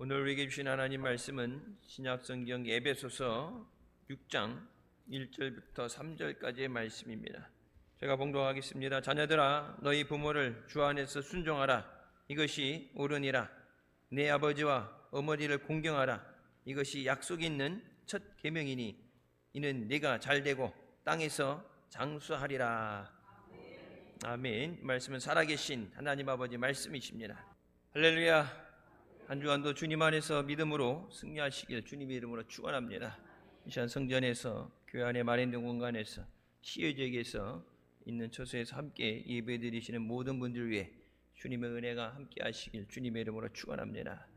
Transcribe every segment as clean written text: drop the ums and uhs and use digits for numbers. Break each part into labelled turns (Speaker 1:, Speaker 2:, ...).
Speaker 1: 오늘 우리에게 주신 하나님 말씀은 신약성경 에베소서 6장 1절부터 3절까지의 말씀입니다. 제가 봉독하겠습니다. 자녀들아 너희 부모를 주 안에서 순종하라. 이것이 옳으니라. 내 아버지와 어머니를 공경하라. 이것이 약속 있는 첫 계명이니 이는 네가 잘되고 땅에서 장수하리라. 아멘. 말씀은 살아계신 하나님 아버지 말씀이십니다. 할렐루야. 한 주간도 주님 안에서 믿음으로 승리하시길 주님의 이름으로 축원합니다. 이 시간 성전에서 교회 안에 마련된 공간에서 시의적에서 있는 처소에서 함께 예배드리시는 모든 분들 위해 주님의 은혜가 함께 하시길 주님의 이름으로 축원합니다.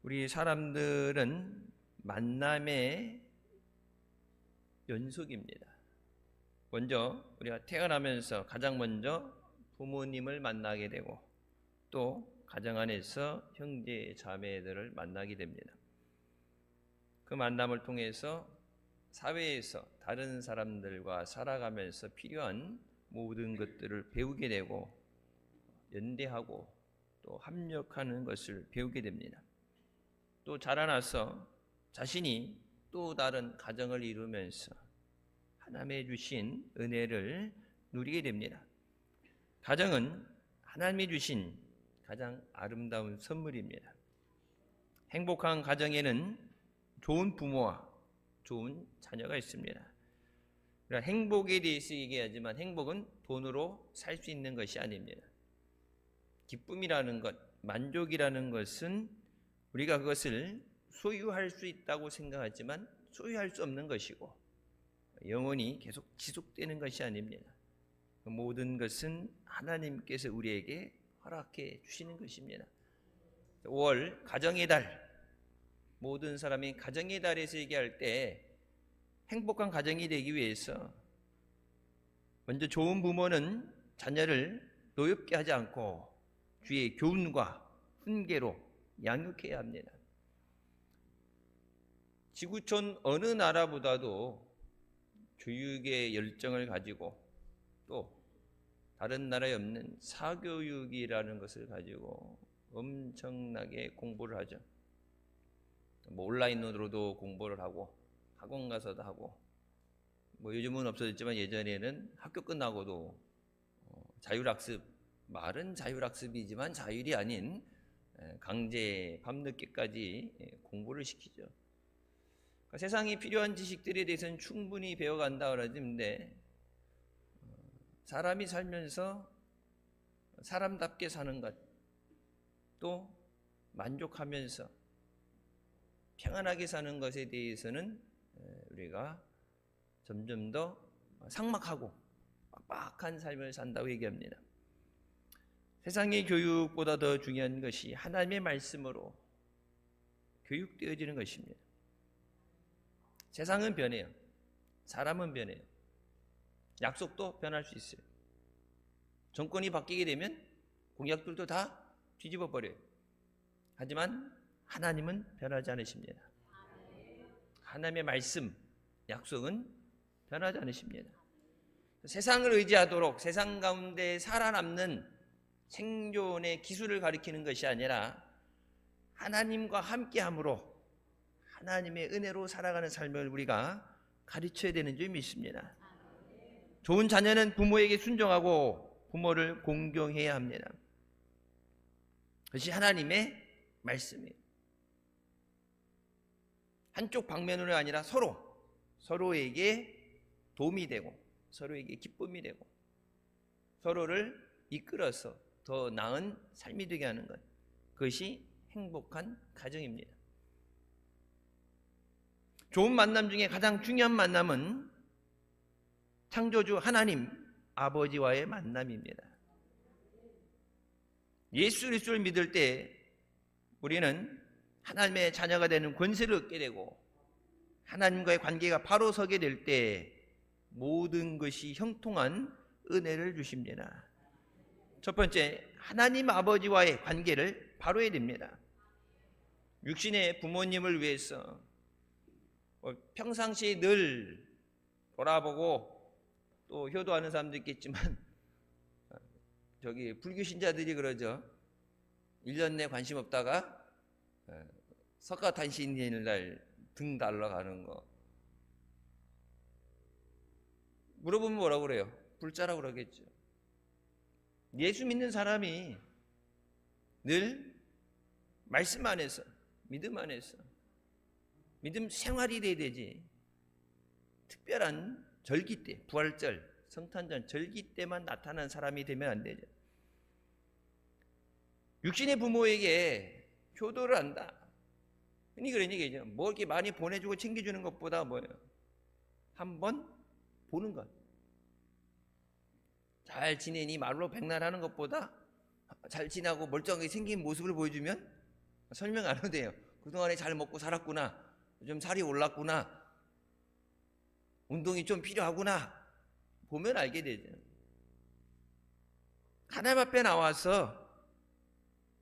Speaker 1: 우리 사람들은 만남의 연속입니다. 먼저 우리가 태어나면서 가장 먼저 부모님을 만나게 되고 또 가정 안에서 형제 자매들을 만나게 됩니다. 그 만남을 통해서 사회에서 다른 사람들과 살아가면서 필요한 모든 것들을 배우게 되고 연대하고 또 협력하는 것을 배우게 됩니다. 또 자라나서 자신이 또 다른 가정을 이루면서 하나님의 주신 은혜를 누리게 됩니다. 가정은 하나님이 주신 가장 아름다운 선물입니다. 행복한 가정에는 좋은 부모와 좋은 자녀가 있습니다. 그러나 행복에 대해서 얘기하지만 행복은 돈으로 살 수 있는 것이 아닙니다. 기쁨이라는 것, 만족이라는 것은 우리가 그것을 소유할 수 있다고 생각하지만 소유할 수 없는 것이고 영원히 계속 지속되는 것이 아닙니다. 모든 것은 하나님께서 우리에게 허락해 주시는 것입니다. 5월 가정의 달, 모든 사람이 가정의 달에서 얘기할 때 행복한 가정이 되기 위해서 먼저 좋은 부모는 자녀를 노엽게 하지 않고 주의 교훈과 훈계로 양육해야 합니다. 지구촌 어느 나라보다도 교육의 열정을 가지고 또 다른 나라에 없는 사교육이라는 것을 가지고 엄청나게 공부를 하죠. 온라인으로도 공부를 하고 학원 가서도 하고 요즘은 없어졌지만 예전에는 학교 끝나고도 자율학습, 말은 자율학습이지만 자율이 아닌 강제 밤늦게까지 공부를 시키죠. 그러니까 세상에 필요한 지식들에 대해서는 충분히 배워간다 그러는데 사람이 살면서 사람답게 사는 것, 또 만족하면서 평안하게 사는 것에 대해서는 우리가 점점 더 삭막하고 빡빡한 삶을 산다고 얘기합니다. 세상의 교육보다 더 중요한 것이 하나님의 말씀으로 교육되어지는 것입니다. 세상은 변해요. 사람은 변해요. 약속도 변할 수 있어요. 정권이 바뀌게 되면 공약들도 다 뒤집어 버려요. 하지만 하나님은 변하지 않으십니다. 하나님의 말씀, 약속은 변하지 않으십니다. 세상을 의지하도록 세상 가운데 살아남는 생존의 기술을 가리키는 것이 아니라 하나님과 함께함으로 하나님의 은혜로 살아가는 삶을 우리가 가르쳐야 되는 줄 믿습니다. 좋은 자녀는 부모에게 순종하고 부모를 공경해야 합니다. 그것이 하나님의 말씀이에요. 한쪽 방면으로 아니라 서로에게 도움이 되고 서로에게 기쁨이 되고 서로를 이끌어서 더 나은 삶이 되게 하는 것, 그것이 행복한 가정입니다. 좋은 만남 중에 가장 중요한 만남은 창조주 하나님 아버지와의 만남입니다. 예수 그리스도를 믿을 때 우리는 하나님의 자녀가 되는 권세를 얻게 되고 하나님과의 관계가 바로 서게 될 때 모든 것이 형통한 은혜를 주십니다. 첫 번째, 하나님 아버지와의 관계를 바로 해야 됩니다. 육신의 부모님을 위해서 평상시에 늘 돌아보고 또 효도하는 사람도 있겠지만 불교 신자들이 그러죠. 1년 내 관심 없다가 석가탄신일 날 등 달러 가는 거 물어보면 뭐라고 그래요? 불자라고 그러겠죠. 예수 믿는 사람이 늘 말씀 안에서, 믿음 안에서, 믿음 생활이 돼야 되지. 특별한 절기 때, 부활절, 성탄절, 절기 때만 나타난 사람이 되면 안 되죠. 육신의 부모에게 효도를 한다. 흔히 그런 얘기죠. 뭐 이렇게 많이 보내주고 챙겨주는 것보다 뭐예요? 한번 보는 것. 잘 지내니 말로 백날하는 것보다 잘 지나고 멀쩡하게 생긴 모습을 보여주면 설명 안 해도 돼요. 그동안에 잘 먹고 살았구나. 좀 살이 올랐구나. 운동이 좀 필요하구나. 보면 알게 되죠. 하나님 앞에 나와서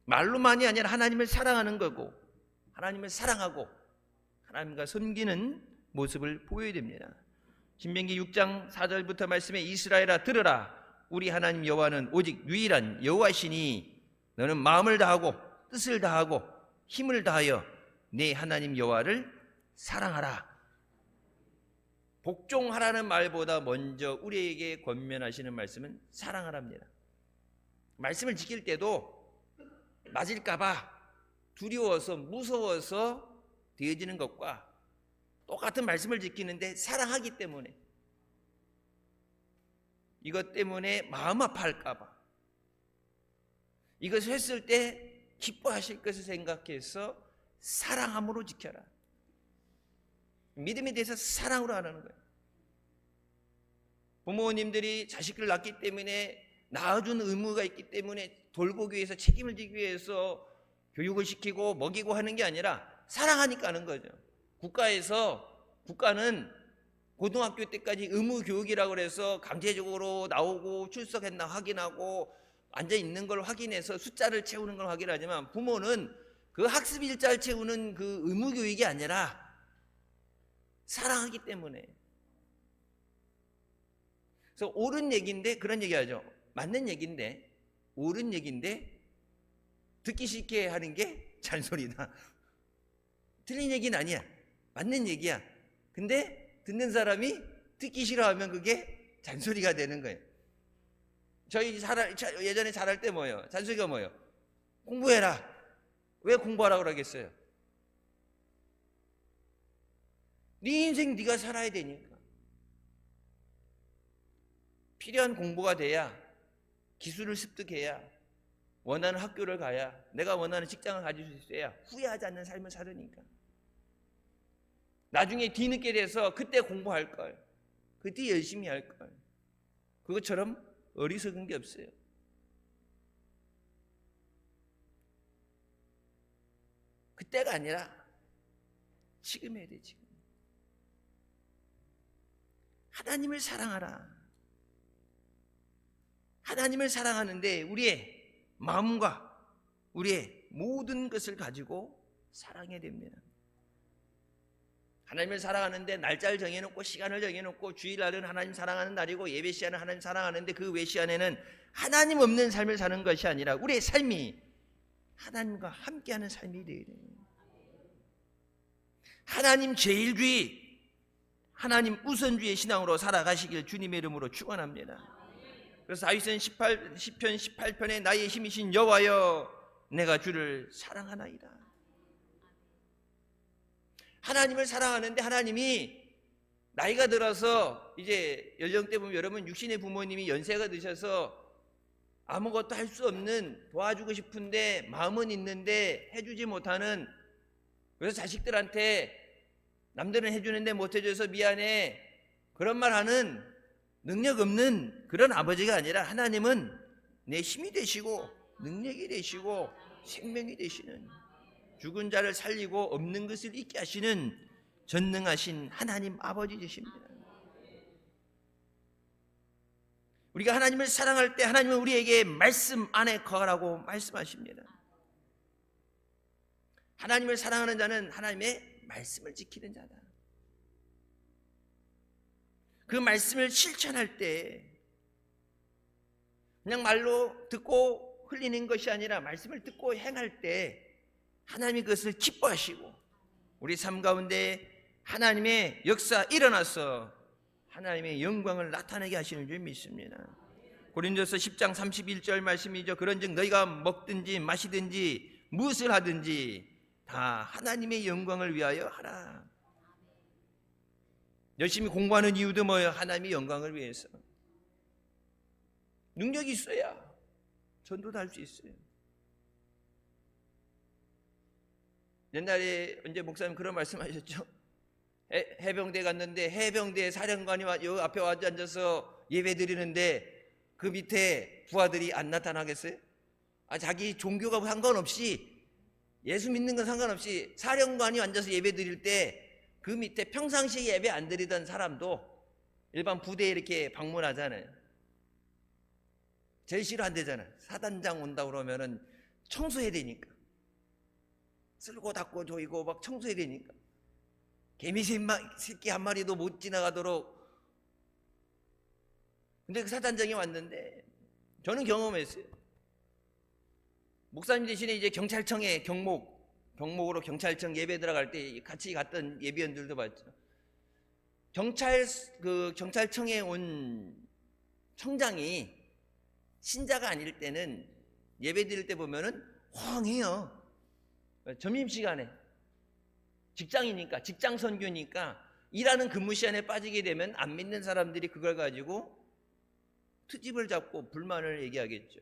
Speaker 1: 말로만이 아니라 하나님을 사랑하는 거고, 하나님을 사랑하고 하나님과 섬기는 모습을 보여야 됩니다. 신명기 6장 4절부터 말씀에 이스라엘아 들으라. 우리 하나님 여호와는 오직 유일한 여호와시니 너는 마음을 다하고 뜻을 다하고 힘을 다하여 네 하나님 여호와를 사랑하라. 복종하라는 말보다 먼저 우리에게 권면하시는 말씀은 사랑하랍니다. 말씀을 지킬 때도 맞을까봐 두려워서 무서워서 되어지는 것과 똑같은 말씀을 지키는데 사랑하기 때문에, 이것 때문에 마음 아파할까봐, 이것을 했을 때 기뻐하실 것을 생각해서 사랑함으로 지켜라. 믿음에 대해서 사랑으로 하는 거예요. 부모님들이 자식을 낳기 때문에 낳아준 의무가 있기 때문에 돌보기 위해서, 책임을 지기 위해서 교육을 시키고 먹이고 하는 게 아니라 사랑하니까 하는 거죠. 국가는 고등학교 때까지 의무 교육이라고 그래서 강제적으로 나오고 출석했나 확인하고 앉아 있는 걸 확인해서 숫자를 채우는 걸 확인하지만, 부모는 그 학습 일자를 채우는 그 의무 교육이 아니라 사랑하기 때문에. 그래서 옳은 얘기인데, 그런 얘기하죠. 맞는 얘기인데, 옳은 얘기인데 듣기 싫게 하는 게 잔소리다. 틀린 얘기는 아니야. 맞는 얘기야. 근데 듣는 사람이 듣기 싫어하면 그게 잔소리가 되는 거예요. 저희 예전에 잘할 때 뭐예요? 잔소리가 뭐예요? 공부해라. 왜 공부하라고 그러겠어요? 네 인생 네가 살아야 되니까. 필요한 공부가 돼야, 기술을 습득해야, 원하는 학교를 가야, 내가 원하는 직장을 가질 수 있어야 후회하지 않는 삶을 살으니까. 나중에 뒤늦게 돼서 그때 공부할 걸, 그때 열심히 할 걸. 그것처럼 어리석은 게 없어요. 그때가 아니라 지금 해야 돼. 지금. 하나님을 사랑하라. 하나님을 사랑하는데 우리의 마음과 우리의 모든 것을 가지고 사랑해야 됩니다. 하나님을 사랑하는데 날짜를 정해놓고 시간을 정해놓고 주일날은 하나님 사랑하는 날이고 예배 시간은 하나님 사랑하는데 그 외 시간에는 하나님 없는 삶을 사는 것이 아니라 우리의 삶이 하나님과 함께하는 삶이 되어야 돼요. 하나님 제일주의, 하나님 우선주의 신앙으로 살아가시길 주님의 이름으로 축원합니다. 그래서 다윗은 시편 18편에 나의 힘이신 여호와여 내가 주를 사랑하나이다. 하나님을 사랑하는데, 하나님이 나이가 들어서 이제 연령대 보면 여러분 육신의 부모님이 연세가 드셔서 아무것도 할 수 없는, 도와주고 싶은데 마음은 있는데 해주지 못하는, 그래서 자식들한테 남들은 해주는데 못 해줘서 미안해 그런 말 하는 능력 없는 그런 아버지가 아니라, 하나님은 내 힘이 되시고 능력이 되시고 생명이 되시는, 죽은 자를 살리고 없는 것을 있게 하시는 전능하신 하나님 아버지이십니다. 우리가 하나님을 사랑할 때 하나님은 우리에게 말씀 안에 거하라고 말씀하십니다. 하나님을 사랑하는 자는 하나님의 말씀을 지키는 자다. 그 말씀을 실천할 때 그냥 말로 듣고 흘리는 것이 아니라 말씀을 듣고 행할 때 하나님이 그것을 기뻐하시고 우리 삶 가운데 하나님의 역사 일어나서 하나님의 영광을 나타내게 하시는 줄 믿습니다. 고린도서 10장 31절 말씀이죠. 그런즉 너희가 먹든지 마시든지 무엇을 하든지 다 하나님의 영광을 위하여 하라. 열심히 공부하는 이유도 뭐예요? 하나님의 영광을 위해서. 능력이 있어야 전도도 할 수 있어요. 옛날에 언제 목사님 그런 말씀하셨죠? 해병대 갔는데 해병대 사령관이 여기 앞에 와서 앉아서 예배 드리는데 그 밑에 부하들이 안 나타나겠어요? 자기 종교가 상관없이, 예수 믿는 건 상관없이 사령관이 앉아서 예배 드릴 때 그 밑에 평상시에 예배 안 드리던 사람도 일반 부대에 이렇게 방문하잖아요. 제일 싫어 안 되잖아요. 사단장 온다 그러면은 청소해야 되니까, 쓸고 닦고 조이고 막 청소해야 되니까, 개미 새끼 한 마리도 못 지나가도록. 근데 그 사단장이 왔는데 저는 경험했어요. 목사님 대신에 이제 경찰청에 경목으로 경찰청 예배 들어갈 때 같이 갔던 예비원들도 봤죠. 경찰청에 온 청장이 신자가 아닐 때는 예배 드릴 때 보면은 호황해요. 점심시간에 직장이니까, 직장 선교니까 일하는 근무 시간에 빠지게 되면 안 믿는 사람들이 그걸 가지고 트집을 잡고 불만을 얘기하겠죠.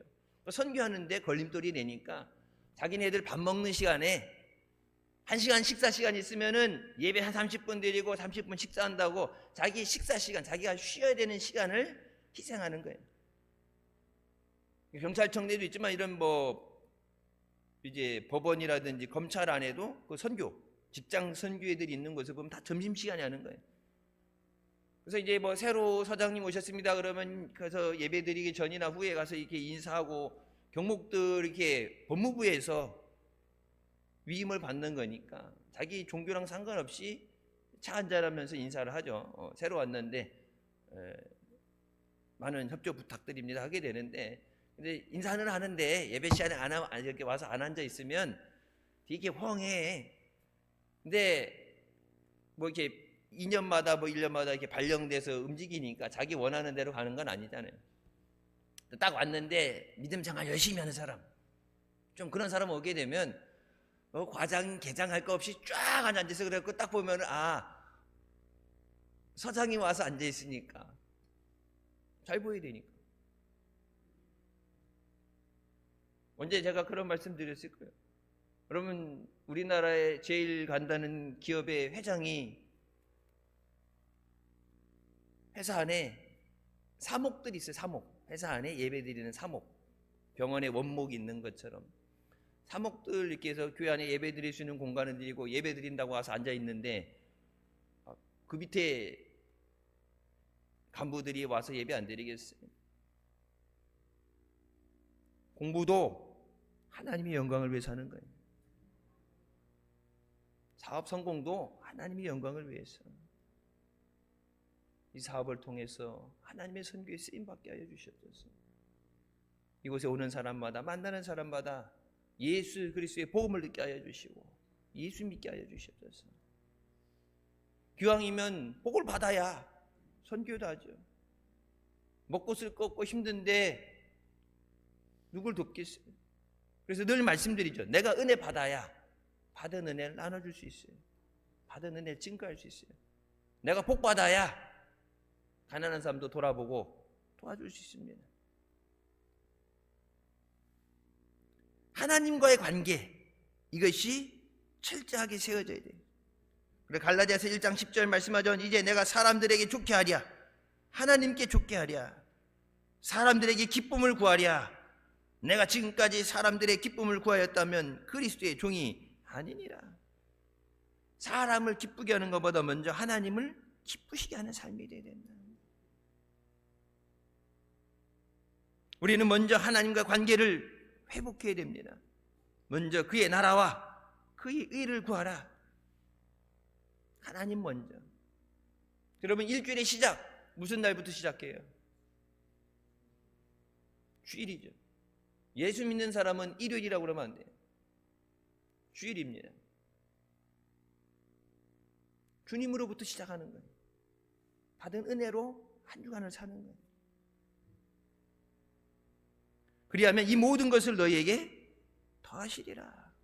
Speaker 1: 선교하는데 걸림돌이 되니까 자기네들 밥 먹는 시간에 1시간 식사 시간 있으면은 예배 한 30분 드리고 30분 식사한다고 자기 식사 시간, 자기가 쉬어야 되는 시간을 희생하는 거예요. 경찰청 내도 있지만 이런 이제 법원이라든지 검찰 안에도 그 직장 선교애들이 있는 곳을 보면 다 점심시간에 하는 거예요. 그래서 이제 새로 서장님 오셨습니다 그러면 그래서 예배 드리기 전이나 후에 가서 이렇게 인사하고 경목들 이렇게 법무부에서 위임을 받는 거니까 자기 종교랑 상관없이 차 한잔하면서 인사를 하죠. 새로 왔는데 많은 협조 부탁드립니다 하게 되는데, 근데 인사는 하는데 예배 시간에 이렇게 와서 안 앉아 있으면 되게 황해. 근데 이렇게 2년마다 1년마다 이렇게 발령돼서 움직이니까 자기 원하는 대로 가는 건 아니잖아요. 딱 왔는데 믿음 생활 열심히 하는 사람, 좀 그런 사람 오게 되면 과장 개장할 거 없이 쫙 앉아서 그래갖고 딱 보면 서장이 와서 앉아 있으니까 잘 보여야 되니까. 언제 제가 그런 말씀 드렸을 거예요. 여러분, 우리나라에 제일 간다는 기업의 회장이 회사 안에 사목들이 있어요. 사목. 회사 안에 예배 드리는 사목. 병원에 원목이 있는 것처럼 사목들 이렇게 해서 교회 안에 예배 드릴 수 있는 공간을 드리고 예배 드린다고 와서 앉아 있는데 그 밑에 간부들이 와서 예배 안 드리겠어요? 공부도 하나님의 영광을 위해서 하는 거예요. 사업 성공도 하나님의 영광을 위해서. 이 사업을 통해서 하나님의 선교에 쓰임받게 하여 주셨소서. 이곳에 오는 사람마다, 만나는 사람마다 예수 그리스도의 복음을 듣게 하여 주시고 예수 믿게 하여 주셨소서. 기왕이면 복을 받아야 선교도 하죠. 먹고 쓸 거 없고 힘든데 누굴 돕겠어요? 그래서 늘 말씀드리죠. 내가 은혜 받아야 받은 은혜를 나눠줄 수 있어요. 받은 은혜를 증거할 수 있어요. 내가 복 받아야 가난한 사람도 돌아보고 도와줄 수 있습니다. 하나님과의 관계, 이것이 철저하게 세워져야 돼요. 그래 갈라디아서 1장 10절 말씀하죠. 이제 내가 사람들에게 좋게 하랴, 하나님께 좋게 하랴, 사람들에게 기쁨을 구하랴. 내가 지금까지 사람들의 기쁨을 구하였다면 그리스도의 종이 아니니라. 사람을 기쁘게 하는 것보다 먼저 하나님을 기쁘시게 하는 삶이 되어야 된다. 우리는 먼저 하나님과 관계를 회복해야 됩니다. 먼저 그의 나라와 그의 의를 구하라. 하나님 먼저. 여러분, 일주일의 시작 무슨 날부터 시작해요? 주일이죠. 예수 믿는 사람은 일요일이라고 그러면 안 돼요. 주일입니다. 주님으로부터 시작하는 거예요. 받은 은혜로 한 주간을 사는 거예요. 그리하면 이 모든 것을 너희에게 더하시리라.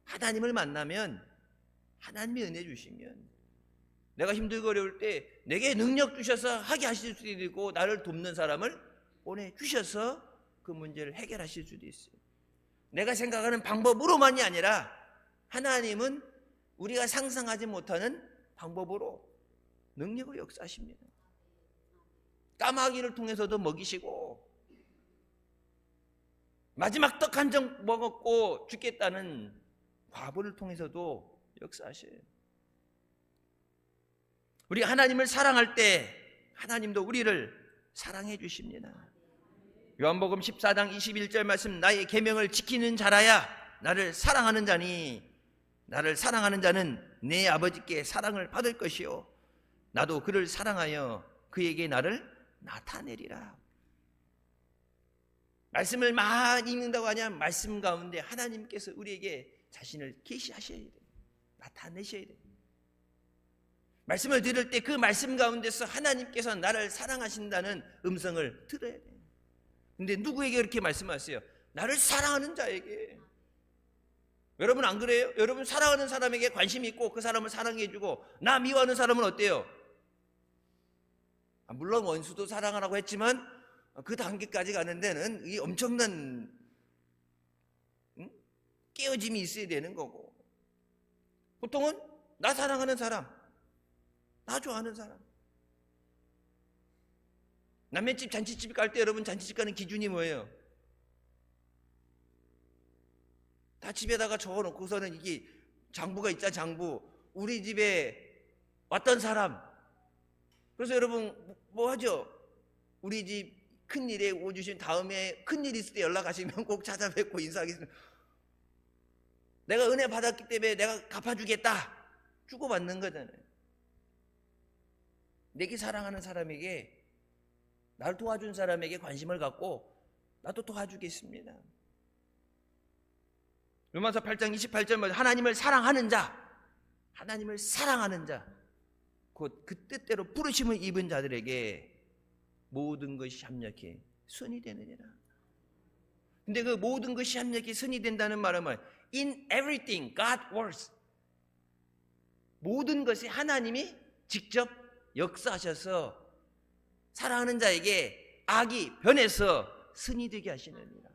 Speaker 1: 하나님을 만나면, 하나님이 은혜 주시면, 내가 힘들고 어려울 때 내게 능력 주셔서 하게 하실 수도 있고, 나를 돕는 사람을 보내주셔서 그 문제를 해결하실 수도 있어요. 내가 생각하는 방법으로만이 아니라 하나님은 우리가 상상하지 못하는 방법으로 능력으로 역사하십니다. 까마귀를 통해서도 먹이시고, 마지막 떡 한 점 먹었고 죽겠다는 과부를 통해서도 역사하셔요. 우리가 하나님을 사랑할 때 하나님도 우리를 사랑해 주십니다. 요한복음 14장 21절 말씀, 나의 계명을 지키는 자라야 나를 사랑하는 자니, 나를 사랑하는 자는 내 아버지께 사랑을 받을 것이요 나도 그를 사랑하여 그에게 나를 나타내리라. 말씀을 많이 읽는다고 하냐, 말씀 가운데 하나님께서 우리에게 자신을 계시하셔야 돼요. 나타내셔야 돼요. 말씀을 들을 때 그 말씀 가운데서 하나님께서 나를 사랑하신다는 음성을 들어야 돼요. 근데 누구에게 그렇게 말씀하세요? 나를 사랑하는 자에게. 여러분 안 그래요? 여러분 사랑하는 사람에게 관심이 있고 그 사람을 사랑해주고, 나 미워하는 사람은 어때요? 물론 원수도 사랑하라고 했지만 그 단계까지 가는 데는 이 엄청난 깨어짐이 있어야 되는 거고, 보통은 나 사랑하는 사람, 나 좋아하는 사람. 남의 집 잔치집 갈 때 여러분 잔치집 가는 기준이 뭐예요? 다 집에다가 적어놓고서는, 이게 장부가 있자, 장부. 우리 집에 왔던 사람. 그래서 여러분 뭐 하죠? 우리 집 큰일에 오주신 다음에 큰일 있을 때 연락하시면 꼭 찾아뵙고 인사하겠습니다. 내가 은혜 받았기 때문에 내가 갚아주겠다. 주고받는 거잖아요. 내게 사랑하는 사람에게, 나를 도와준 사람에게 관심을 갖고 나도 도와주겠습니다. 로마서 8장 28절, 하나님을 사랑하는 자, 하나님을 사랑하는 자, 곧 그 뜻대로 부르심을 입은 자들에게 모든 것이 합력해 선이 되느니라. 근데 그 모든 것이 합력해 선이 된다는 말은 뭐예요? In everything God works. 모든 것이 하나님이 직접 역사하셔서 사랑하는 자에게 악이 변해서 선이 되게 하시느니라.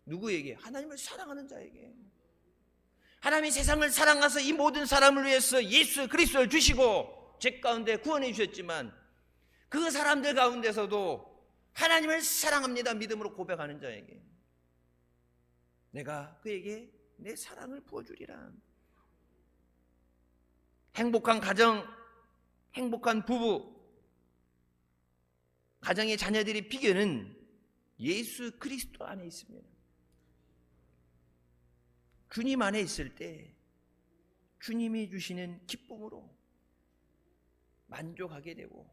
Speaker 1: 누구에게? 하나님을 사랑하는 자에게. 하나님이 세상을 사랑하셔서 이 모든 사람을 위해서 예수 그리스도를 주시고 죄 가운데 구원해 주셨지만, 그 사람들 가운데서도 하나님을 사랑합니다 믿음으로 고백하는 자에게 내가 그에게 내 사랑을 부어주리라. 행복한 가정, 행복한 부부, 가정의 자녀들의 비결은 예수 그리스도 안에 있습니다. 주님 안에 있을 때 주님이 주시는 기쁨으로 만족하게 되고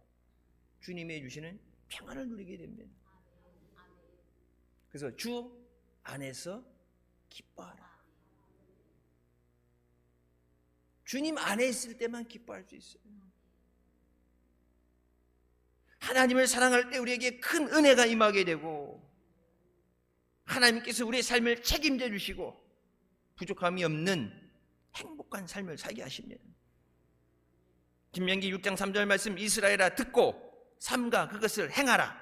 Speaker 1: 주님이 주시는 평안을 누리게 됩니다. 그래서 주 안에서 기뻐하라. 주님 안에 있을 때만 기뻐할 수 있어요. 하나님을 사랑할 때 우리에게 큰 은혜가 임하게 되고, 하나님께서 우리의 삶을 책임져 주시고 부족함이 없는 행복한 삶을 살게 하십니다. 신명기 6장 3절 말씀, 이스라엘아 듣고 삼가 그것을 행하라.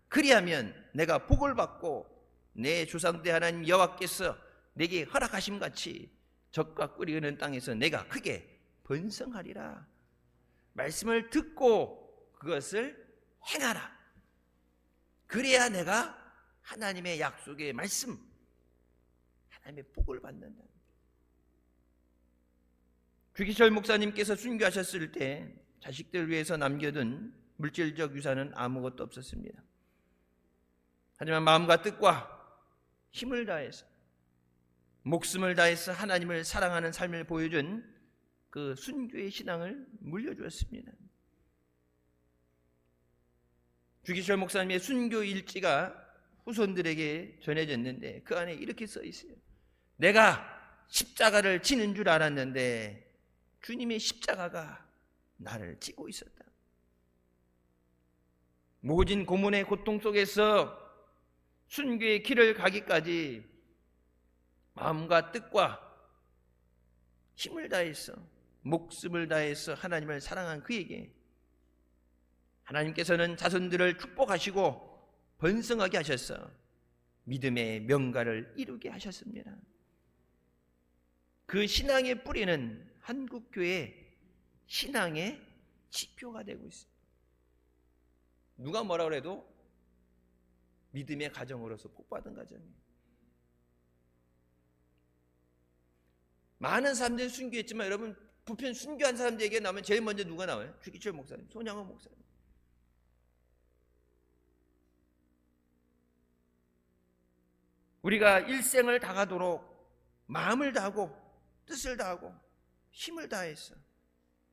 Speaker 1: 그리하면 내가 복을 받고 내 조상대 하나님 여호와께서 내게 허락하심 같이 젖과 꿀이 흐르는 땅에서 내가 크게 번성하리라. 말씀을 듣고 그것을 행하라. 그래야 내가 하나님의 약속의 말씀, 하나님의 복을 받는다. 주기철 목사님께서 순교하셨을 때 자식들 위해서 남겨둔 물질적 유산은 아무것도 없었습니다. 하지만 마음과 뜻과 힘을 다해서, 목숨을 다해서 하나님을 사랑하는 삶을 보여준 그 순교의 신앙을 물려주었습니다. 주기철 목사님의 순교 일지가 후손들에게 전해졌는데 그 안에 이렇게 써 있어요. 내가 십자가를 지는 줄 알았는데 주님의 십자가가 나를 지고 있었다. 모진 고문의 고통 속에서 순교의 길을 가기까지 마음과 뜻과 힘을 다해서, 목숨을 다해서 하나님을 사랑한 그에게 하나님께서는 자손들을 축복하시고 번성하게 하셔서 믿음의 명가를 이루게 하셨습니다. 그 신앙의 뿌리는 한국교회 신앙의 지표가 되고 있습니다. 누가 뭐라 그래도 믿음의 가정으로서 복받은 가정이에요. 많은 사람들이 순교했지만 여러분, 부편 순교한 사람들에게 나오면 제일 먼저 누가 나와요? 주기철 목사님, 손양원 목사님. 우리가 일생을 다하도록 마음을 다하고 뜻을 다하고 힘을 다해서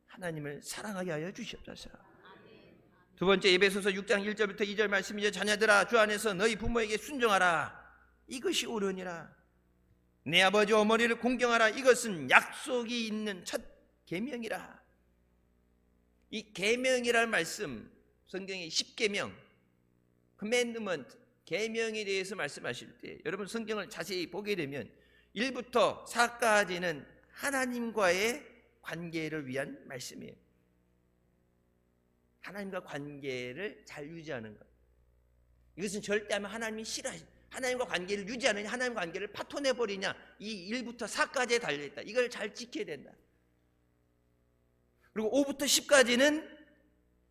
Speaker 1: 하나님을 사랑하게 하여 주시옵소서. 두 번째, 에베소서 6장 1절부터 2절 말씀이죠. 자녀들아, 주 안에서 너희 부모에게 순종하라. 이것이 옳으니라. 내 아버지 어머니를 공경하라. 이것은 약속이 있는 첫 계명이라. 이 계명이라는 말씀, 성경의 10계명, commandment, 계명에 대해서 말씀하실 때 여러분 성경을 자세히 보게 되면 1부터 4까지는 하나님과의 관계를 위한 말씀이에요. 하나님과 관계를 잘 유지하는 것. 이것은 절대 하면 하나님이 싫어하십니다. 하나님과 관계를 유지하느냐, 하나님과 관계를 파토내버리냐, 이 1부터 4까지에 달려있다. 이걸 잘 지켜야 된다. 그리고 5부터 10까지는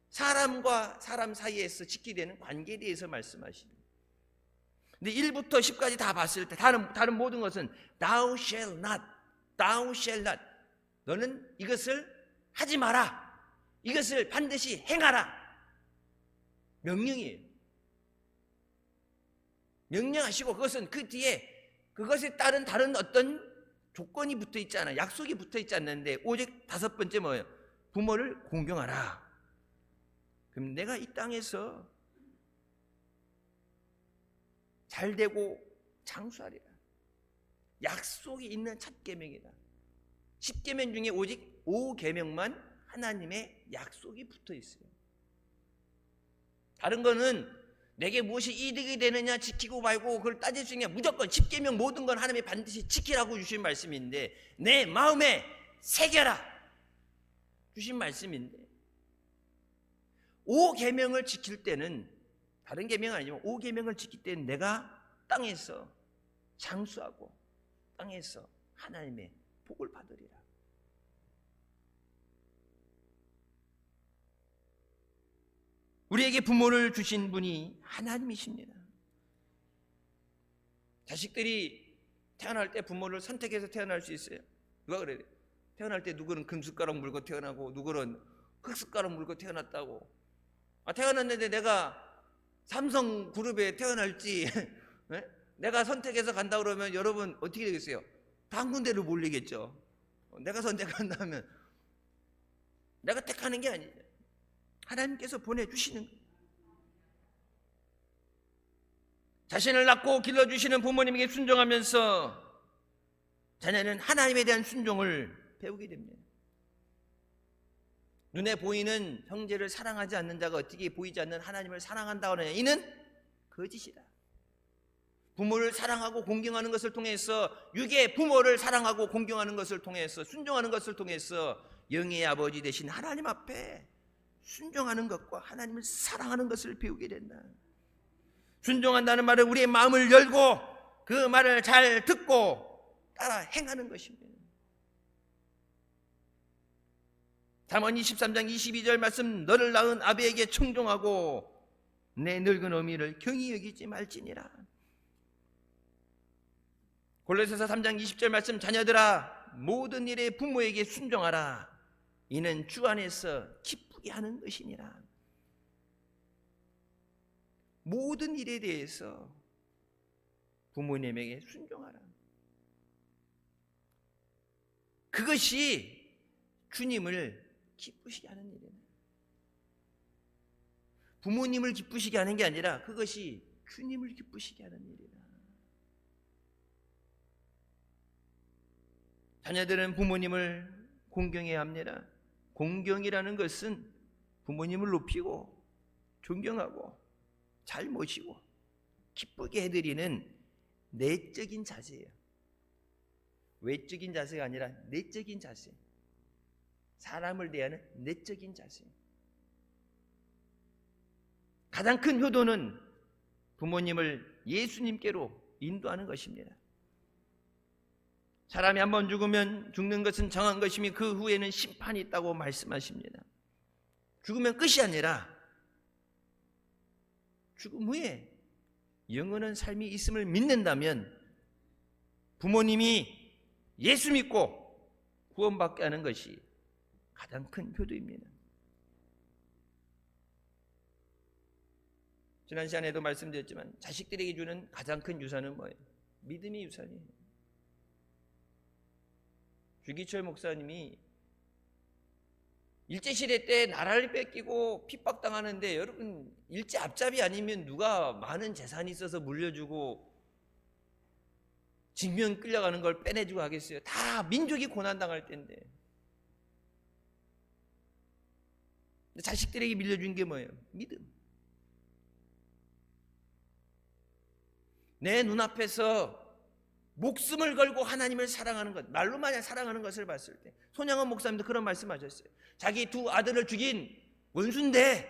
Speaker 1: 사람과 사람 사이에서 지키게 되는 관계에 대해서 말씀하십니다. 근데 1부터 10까지 다 봤을 때 다른 모든 것은 thou shall not, thou shall not. 너는 이것을 하지 마라. 이것을 반드시 행하라. 명령이에요. 명령하시고 그것은 그 뒤에 그것에 따른 다른 어떤 조건이 붙어 있지 않아. 약속이 붙어 있지 않는데 오직 5번째 뭐예요? 부모를 공경하라. 그럼 내가 이 땅에서 잘되고 장수하리라. 약속이 있는 첫 계명이다. 10계명 중에 오직 5계명만 하나님의 약속이 붙어 있어요. 다른 거는 내게 무엇이 이득이 되느냐 지키고 말고 그걸 따질 수 있냐. 무조건 10계명 모든 건 하나님이 반드시 지키라고 주신 말씀인데 내 마음에 새겨라 주신 말씀인데 5계명을 지킬 때는 다른 계명은 아니지만 5계명을 지킬 때는 내가 땅에서 장수하고 땅에서 하나님의 복을 받으리라. 우리에게 부모를 주신 분이 하나님이십니다. 자식들이 태어날 때 부모를 선택해서 태어날 수 있어요. 누가 그래요? 태어날 때 누구는 금숟가락 물고 태어나고 누구는 흙숟가락 물고 태어났다고. 태어났는데 내가 삼성그룹에 태어날지 내가 선택해서 간다 그러면 여러분 어떻게 되겠어요? 한 군데로 몰리겠죠. 내가 선택한다면 내가 택하는 게 아니에요. 하나님께서 보내주시는 거예요. 자신을 낳고 길러주시는 부모님에게 순종하면서 자녀는 하나님에 대한 순종을 배우게 됩니다. 눈에 보이는 형제를 사랑하지 않는 자가 어떻게 보이지 않는 하나님을 사랑한다고 하느냐. 이는 거짓이다. 부모를 사랑하고 공경하는 것을 통해서 육의 부모를 사랑하고 공경하는 것을 통해서 순종하는 것을 통해서 영의 아버지 되신 하나님 앞에 순종하는 것과 하나님을 사랑하는 것을 배우게 된다. 순종한다는 말은 우리의 마음을 열고 그 말을 잘 듣고 따라 행하는 것입니다. 잠언 23장 22절 말씀 너를 낳은 아비에게 청종하고 내 늙은 어미를 경히 여기지 말지니라. 골로새서 3장 20절 말씀 자녀들아 모든 일에 부모에게 순종하라. 이는 주 안에서 기쁘게 하는 것이니라. 모든 일에 대해서 부모님에게 순종하라. 그것이 주님을 기쁘시게 하는 일이에요. 부모님을 기쁘시게 하는 게 아니라 그것이 주님을 기쁘시게 하는 일이다. 자녀들은 부모님을 공경해야 합니다. 공경이라는 것은 부모님을 높이고 존경하고 잘 모시고 기쁘게 해드리는 내적인 자세예요. 외적인 자세가 아니라 내적인 자세. 사람을 대하는 내적인 자세. 가장 큰 효도는 부모님을 예수님께로 인도하는 것입니다. 사람이 한번 죽으면 죽는 것은 정한 것이며 그 후에는 심판이 있다고 말씀하십니다. 죽으면 끝이 아니라 죽음 후에 영원한 삶이 있음을 믿는다면 부모님이 예수 믿고 구원받게 하는 것이 가장 큰 효도입니다. 지난 시간에도 말씀드렸지만 자식들에게 주는 가장 큰 유산은 뭐예요? 믿음의 유산이에요. 주기철 목사님이 일제시대 때 나라를 뺏기고 핍박당하는데, 여러분 일제 앞잡이 아니면 누가 많은 재산이 있어서 물려주고 징명 끌려가는 걸 빼내주고 하겠어요? 다 민족이 고난당할 때인데. 자식들에게 밀려준 게 뭐예요? 믿음. 내 눈앞에서 목숨을 걸고 하나님을 사랑하는 것, 말로만 사랑하는 것을 봤을 때, 손양원 목사님도 그런 말씀하셨어요. 자기 두 아들을 죽인 원수인데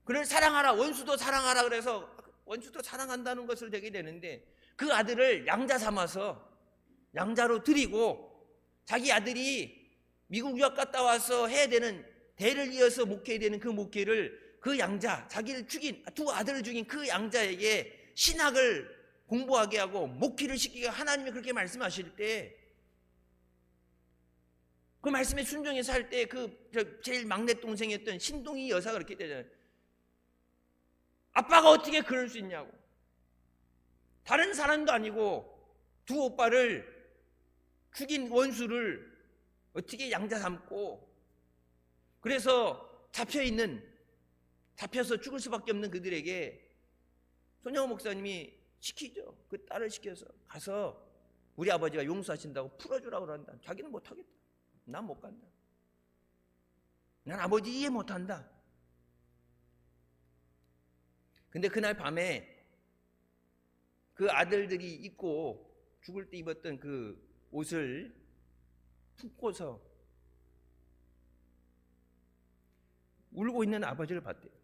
Speaker 1: 그를 사랑하라, 원수도 사랑하라 그래서 원수도 사랑한다는 것을 되게 되는데, 그 아들을 양자 삼아서 양자로 드리고 자기 아들이 미국 유학 갔다 와서 해야 되는, 대를 이어서 목회해야 되는 그 목회를 그 양자, 자기를 죽인, 두 아들을 죽인 그 양자에게 신학을 공부하게 하고 목회를 시키게, 하나님이 그렇게 말씀하실 때 그 말씀에 순종해서 할 때 그 제일 막내 동생이었던 신동희 여사가 그렇게 되잖아요. 아빠가 어떻게 그럴 수 있냐고. 다른 사람도 아니고 두 오빠를 죽인 원수를 어떻게 양자 삼고, 그래서 잡혀서 죽을 수밖에 없는 그들에게 손영호 목사님이 시키죠. 그 딸을 시켜서 가서 우리 아버지가 용서하신다고 풀어주라고 그런다. 자기는 못하겠다. 난 못 간다. 난 아버지 이해 못한다. 근데 그날 밤에 그 아들들이 입고 죽을 때 입었던 그 옷을 품고서 울고 있는 아버지를 봤대요.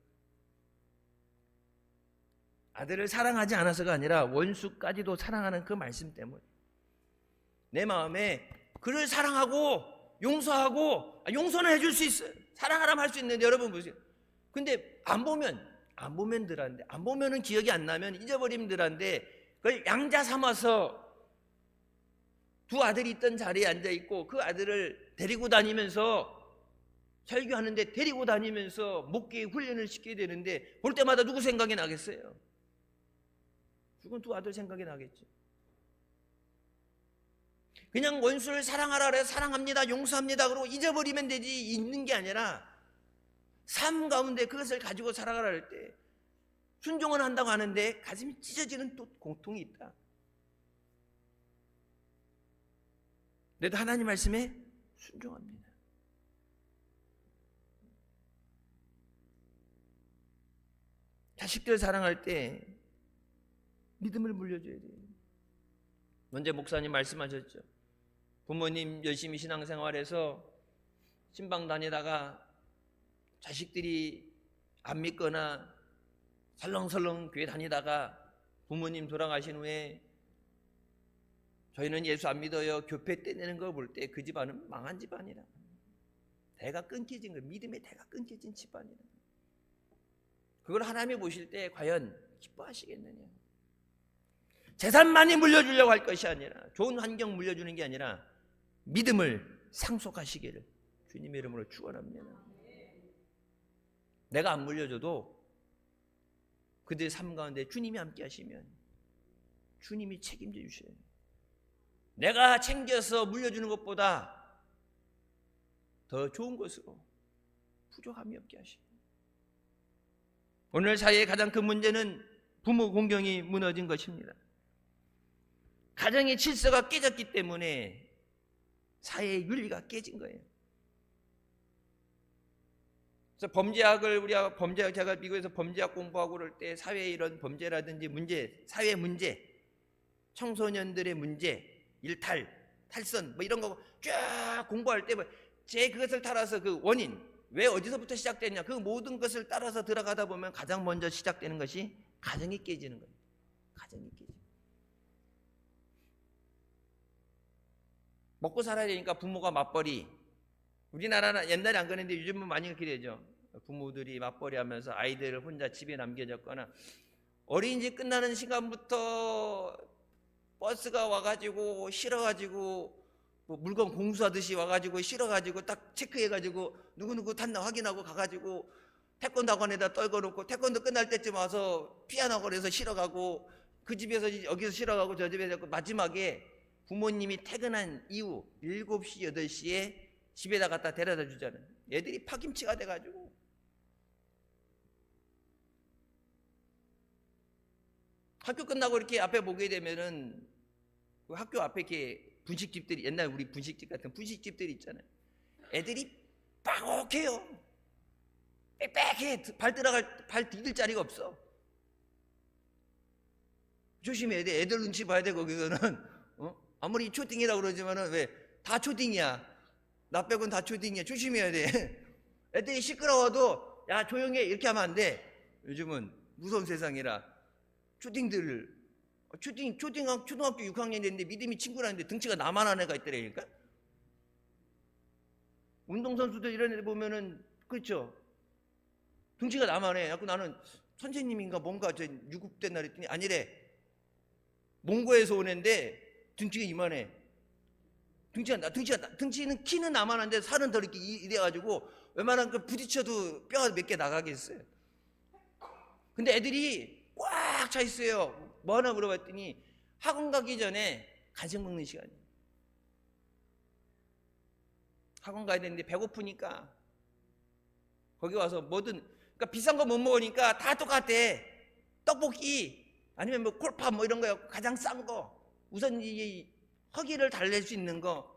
Speaker 1: 아들을 사랑하지 않아서가 아니라 원수까지도 사랑하는 그 말씀 때문에 내 마음에 그를 사랑하고 용서하고, 용서는 해줄 수 있어요. 사랑하라면 할 수 있는데, 여러분 보세요. 근데 안 보면들한테, 안 보면은 기억이 안 나면 잊어버림들한테 그걸 양자 삼아서 두 아들이 있던 자리에 앉아 있고 그 아들을 데리고 다니면서 설교하는데, 데리고 다니면서 목회 훈련을 시켜야 되는데, 볼 때마다 누구 생각이 나겠어요? 죽은 두 아들 생각이 나겠지. 그냥 원수를 사랑하라 그래서 사랑합니다, 용서합니다 그러고 잊어버리면 되지, 잊는 게 아니라 삶 가운데 그것을 가지고 살아가라 할 때 순종을 한다고 하는데 가슴이 찢어지는 또 고통이 있다. 그래도 하나님 말씀에 순종합니다. 자식들 사랑할 때 믿음을 물려줘야 돼요. 먼저 목사님 말씀하셨죠. 부모님 열심히 신앙생활해서 신방 다니다가 자식들이 안 믿거나 설렁설렁 교회 다니다가 부모님 돌아가신 후에 저희는 예수 안 믿어요 교회 떼내는 거 볼 때 그 집안은 망한 집안이라, 대가 끊겨진 거, 믿음의 대가 끊겨진 집안이라. 그걸 하나님이 보실 때 과연 기뻐하시겠느냐. 재산 많이 물려주려고 할 것이 아니라, 좋은 환경 물려주는 게 아니라 믿음을 상속하시기를 주님의 이름으로 축원합니다. 내가 안 물려줘도 그들의 삶 가운데 주님이 함께 하시면 주님이 책임져 주셔요. 내가 챙겨서 물려주는 것보다 더 좋은 것으로 부족함이 없게 하시고, 오늘 사회의 가장 큰 문제는 부모 공경이 무너진 것입니다. 가정의 질서가 깨졌기 때문에 사회의 윤리가 깨진 거예요. 그래서 범죄학을 우리가 제가 미국에서 범죄학 공부하고 그럴 때 사회의 이런 범죄라든지 문제, 사회 문제, 청소년들의 문제, 일탈, 탈선 뭐 이런 거 쫙 공부할 때 제 그것을 따라서 그 원인, 왜 어디서부터 시작됐냐, 그 모든 것을 따라서 들어가다 보면 가장 먼저 시작되는 것이 가정이 깨지는 거예요. 가정이 깨지는. 먹고 살아야 되니까 부모가 맞벌이. 우리나라는 옛날에 안 그랬는데 요즘은 많이 그렇게 되죠. 부모들이 맞벌이 하면서 아이들을 혼자 집에 남겨졌거나, 어린이집 끝나는 시간부터 버스가 와가지고 실어가지고 뭐 물건 공수하듯이 와가지고 실어가지고 딱 체크해가지고 누구누구 탔나 확인하고 가가지고 태권도 학원에다 떨궈놓고, 태권도 끝날 때쯤 와서 피아노 학원에서 실어가고, 그 집에서 여기서 실어가고 저 집에서, 마지막에 부모님이 퇴근한 이후 7시 8시에 집에다 갖다 데려다 주잖아요. 애들이 파김치가 돼가지고. 학교 끝나고 이렇게 앞에 보게 되면은 그 학교 앞에 이렇게 분식집들이, 옛날 우리 분식집 같은 분식집들이 있잖아요. 애들이 빠곡해요. 빽빽해. 발 디딜 자리가 없어. 조심해야 돼. 애들 눈치 봐야 돼. 거기서는 아무리 초딩이라고 그러지만은 왜 다 초딩이야. 나 빼곤 다 초딩이야. 조심해야 돼. 애들이 시끄러워도 야 조용해 이렇게 하면 안 돼. 요즘은 무서운 세상이라 초등학교 6학년 됐는데 믿음이 친구라는데 등치가 나만한 애가 있더라니까. 운동선수들 이런 애들 보면은 그렇죠. 등치가 나만해. 그래서 나는 선생님인가 뭔가 저 유급된 날 했더니 아니래. 몽고에서 온 애인데 등치가 이만해. 등치는 키는 나만한데 살은 더 이렇게 이래가지고 웬만한 거 부딪혀도 뼈가 몇 개 나가겠어요. 근데 애들이 꽉 차 있어요. 뭐 하나 물어봤더니 학원 가기 전에 간식 먹는 시간이에요. 학원 가야 되는데 배고프니까 거기 와서 뭐든, 그러니까 비싼 거 못 먹으니까 다 똑같아. 떡볶이 아니면 뭐 콜팝 뭐 이런 거요. 가장 싼 거. 우선 이 허기를 달랠 수 있는 거.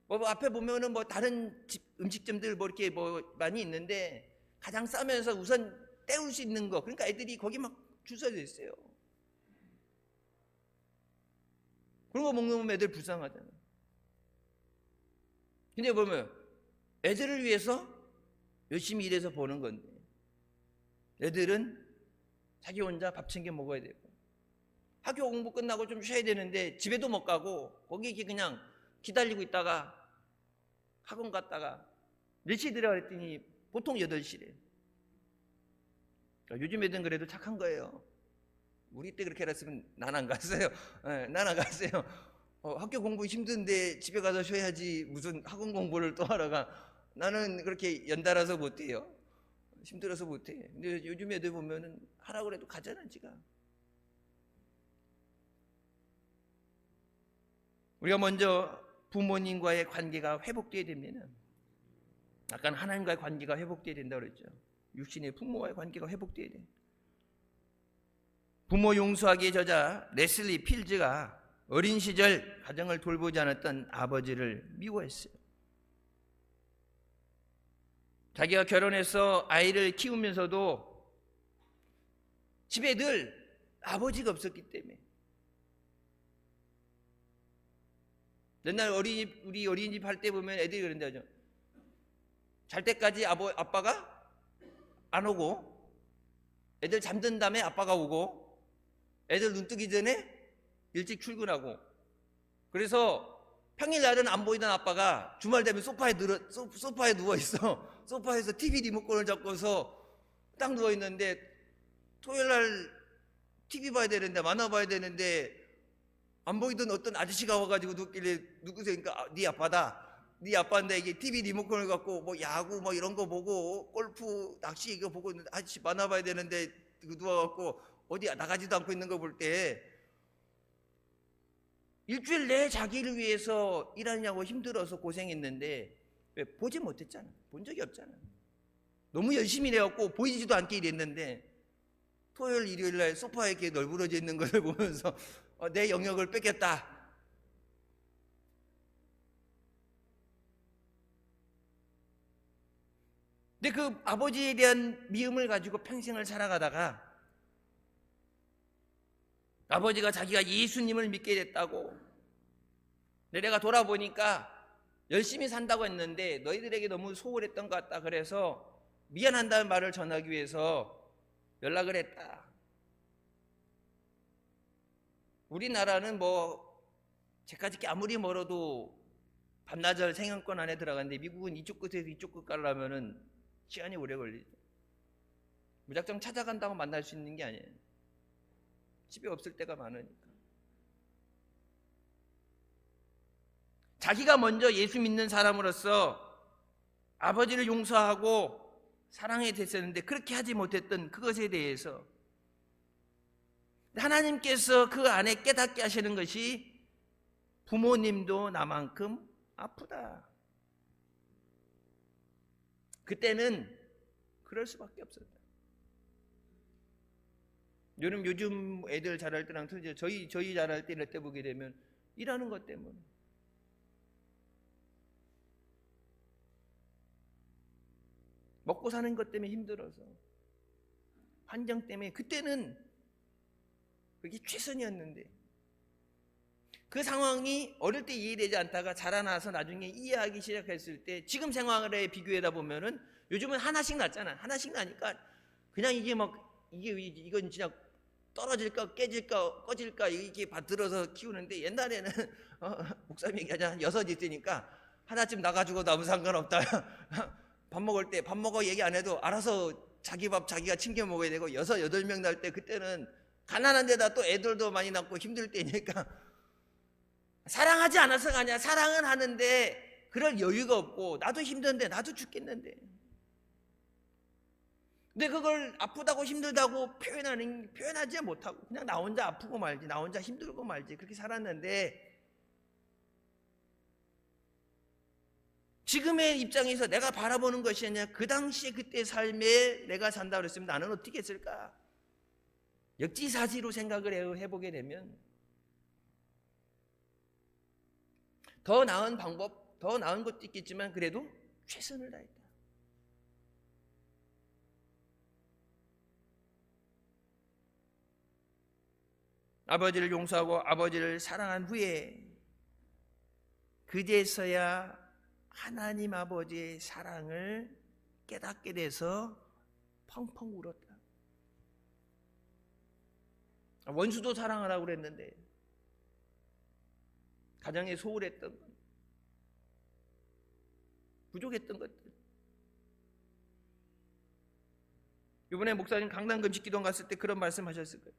Speaker 1: 뭐 앞에 보면은 뭐 다른 음식점들 뭐 이렇게 뭐 많이 있는데 가장 싸면서 우선 때울 수 있는 거. 그러니까 애들이 거기 막 줄 서져 있어요. 그런 거 먹는 애들 불쌍하잖아. 근데 보면 애들을 위해서 열심히 일해서 버는 건데 애들은 자기 혼자 밥 챙겨 먹어야 되고, 학교 공부 끝나고 좀 쉬어야 되는데 집에도 못 가고 거기 그냥 기다리고 있다가 학원 갔다가 몇 시에 들어가 그랬더니 보통 8시래. 요즘 애들은 그래도 착한 거예요. 우리 때 그렇게 했으면 난 안 갔어요. 난 안 갔어요. 학교 공부 힘든데 집에 가서 쉬어야지 무슨 학원 공부를 또 하러 가. 나는 그렇게 연달아서 못해요. 힘들어서 못해. 근데 요즘 애들 보면은 하라고 그래도 가잖아 지가. 우리가 먼저 부모님과의 관계가 회복돼야 됩니다. 약간 하나님과의 관계가 회복돼야 된다고 그랬죠. 육신의 부모와의 관계가 회복돼야 돼. 부모 용서하기의 저자 레슬리 필즈가 어린 시절 가정을 돌보지 않았던 아버지를 미워했어요. 자기가 결혼해서 아이를 키우면서도 집에 늘 아버지가 없었기 때문에. 옛날 우리 어린이집 할 때 보면 애들이 그런다죠. 잘 때까지 아빠가 안 오고, 애들 잠든 다음에 아빠가 오고, 애들 눈 뜨기 전에 일찍 출근하고, 그래서 평일날은 안 보이던 아빠가 주말 되면 소파에 누워 있어. 소파에서 TV 리모컨을 잡고서 딱 누워 있는데, 토요일날 TV 봐야 되는데, 만화 봐야 되는데 안 보이던 어떤 아저씨가 와가지고 누구세요? 그러니까 네 아빠다. 네 아빠인데 이게 TV 리모컨을 갖고 뭐 야구 뭐 이런 거 보고 골프 낚시 이거 보고 있는데, 아저씨 만화 봐야 되는데 누워갖고 어디 나가지도 않고 있는 거 볼 때 일주일 내에 자기를 위해서 일하냐고 힘들어서 고생했는데 왜 보지 못했잖아. 본 적이 없잖아. 너무 열심히 일해갖고 보이지도 않게 일했는데 토요일 일요일 날 소파에 이렇게 널브러져 있는 것을 보면서 내 영역을 뺏겼다. 근데 그 아버지에 대한 미움을 가지고 평생을 살아가다가 아버지가 자기가 예수님을 믿게 됐다고, 내가 돌아보니까 열심히 산다고 했는데 너희들에게 너무 소홀했던 것 같다, 그래서 미안한다는 말을 전하기 위해서 연락을 했다. 우리나라는 제까지 아무리 멀어도 반나절 생활권 안에 들어가는데 미국은 이쪽 끝에서 이쪽 끝 가려면은 시간이 오래 걸리죠. 무작정 찾아간다고 만날 수 있는 게 아니에요. 집에 없을 때가 많으니까. 자기가 먼저 예수 믿는 사람으로서 아버지를 용서하고 사랑해야 됐었는데 그렇게 하지 못했던 그것에 대해서 하나님께서 그 안에 깨닫게 하시는 것이 부모님도 나만큼 아프다. 그때는 그럴 수밖에 없었다. 요즘 애들 자랄 때랑 틀리죠. 저희 자랄 때 이럴 때 보게 되면 일하는 것 때문에, 먹고 사는 것 때문에 힘들어서, 환경 때문에, 그때는 그게 최선이었는데 그 상황이 어릴 때 이해되지 않다가 자라나서 나중에 이해하기 시작했을 때 지금 생활에 비교하다 보면은 요즘은 하나씩 났잖아. 하나씩 나니까 그냥 이건 진짜 떨어질까 깨질까 꺼질까 이렇게 받들어서 키우는데, 옛날에는 목사님 얘기하자 6 있으니까 하나쯤 나가지고 아무 상관없다. 밥 먹을 때 밥 먹어 얘기 안 해도 알아서 자기 밥 자기가 챙겨 먹어야 되고 6, 8명 날 때 그때는 가난한 데다 또 애들도 많이 낳고 힘들 때니까 사랑하지 않아서가 아니야. 사랑은 하는데 그럴 여유가 없고 나도 힘든데 나도 죽겠는데, 근데 그걸 아프다고 힘들다고 표현하지 못하고 그냥 나 혼자 아프고 말지, 나 혼자 힘들고 말지, 그렇게 살았는데 지금의 입장에서 내가 바라보는 것이 아니라 그 당시에 그때 삶에 내가 산다 그랬으면 나는 어떻게 했을까? 역지사지로 생각을 해보게 되면 더 나은 방법, 더 나은 것도 있겠지만 그래도 최선을 다했다. 아버지를 용서하고 아버지를 사랑한 후에 그제서야 하나님 아버지의 사랑을 깨닫게 돼서 펑펑 울었다. 원수도 사랑하라고 그랬는데 가정에 소홀했던 것, 부족했던 것들. 이번에 목사님 강단 금식 기도 갔을 때 그런 말씀하셨을 거예요.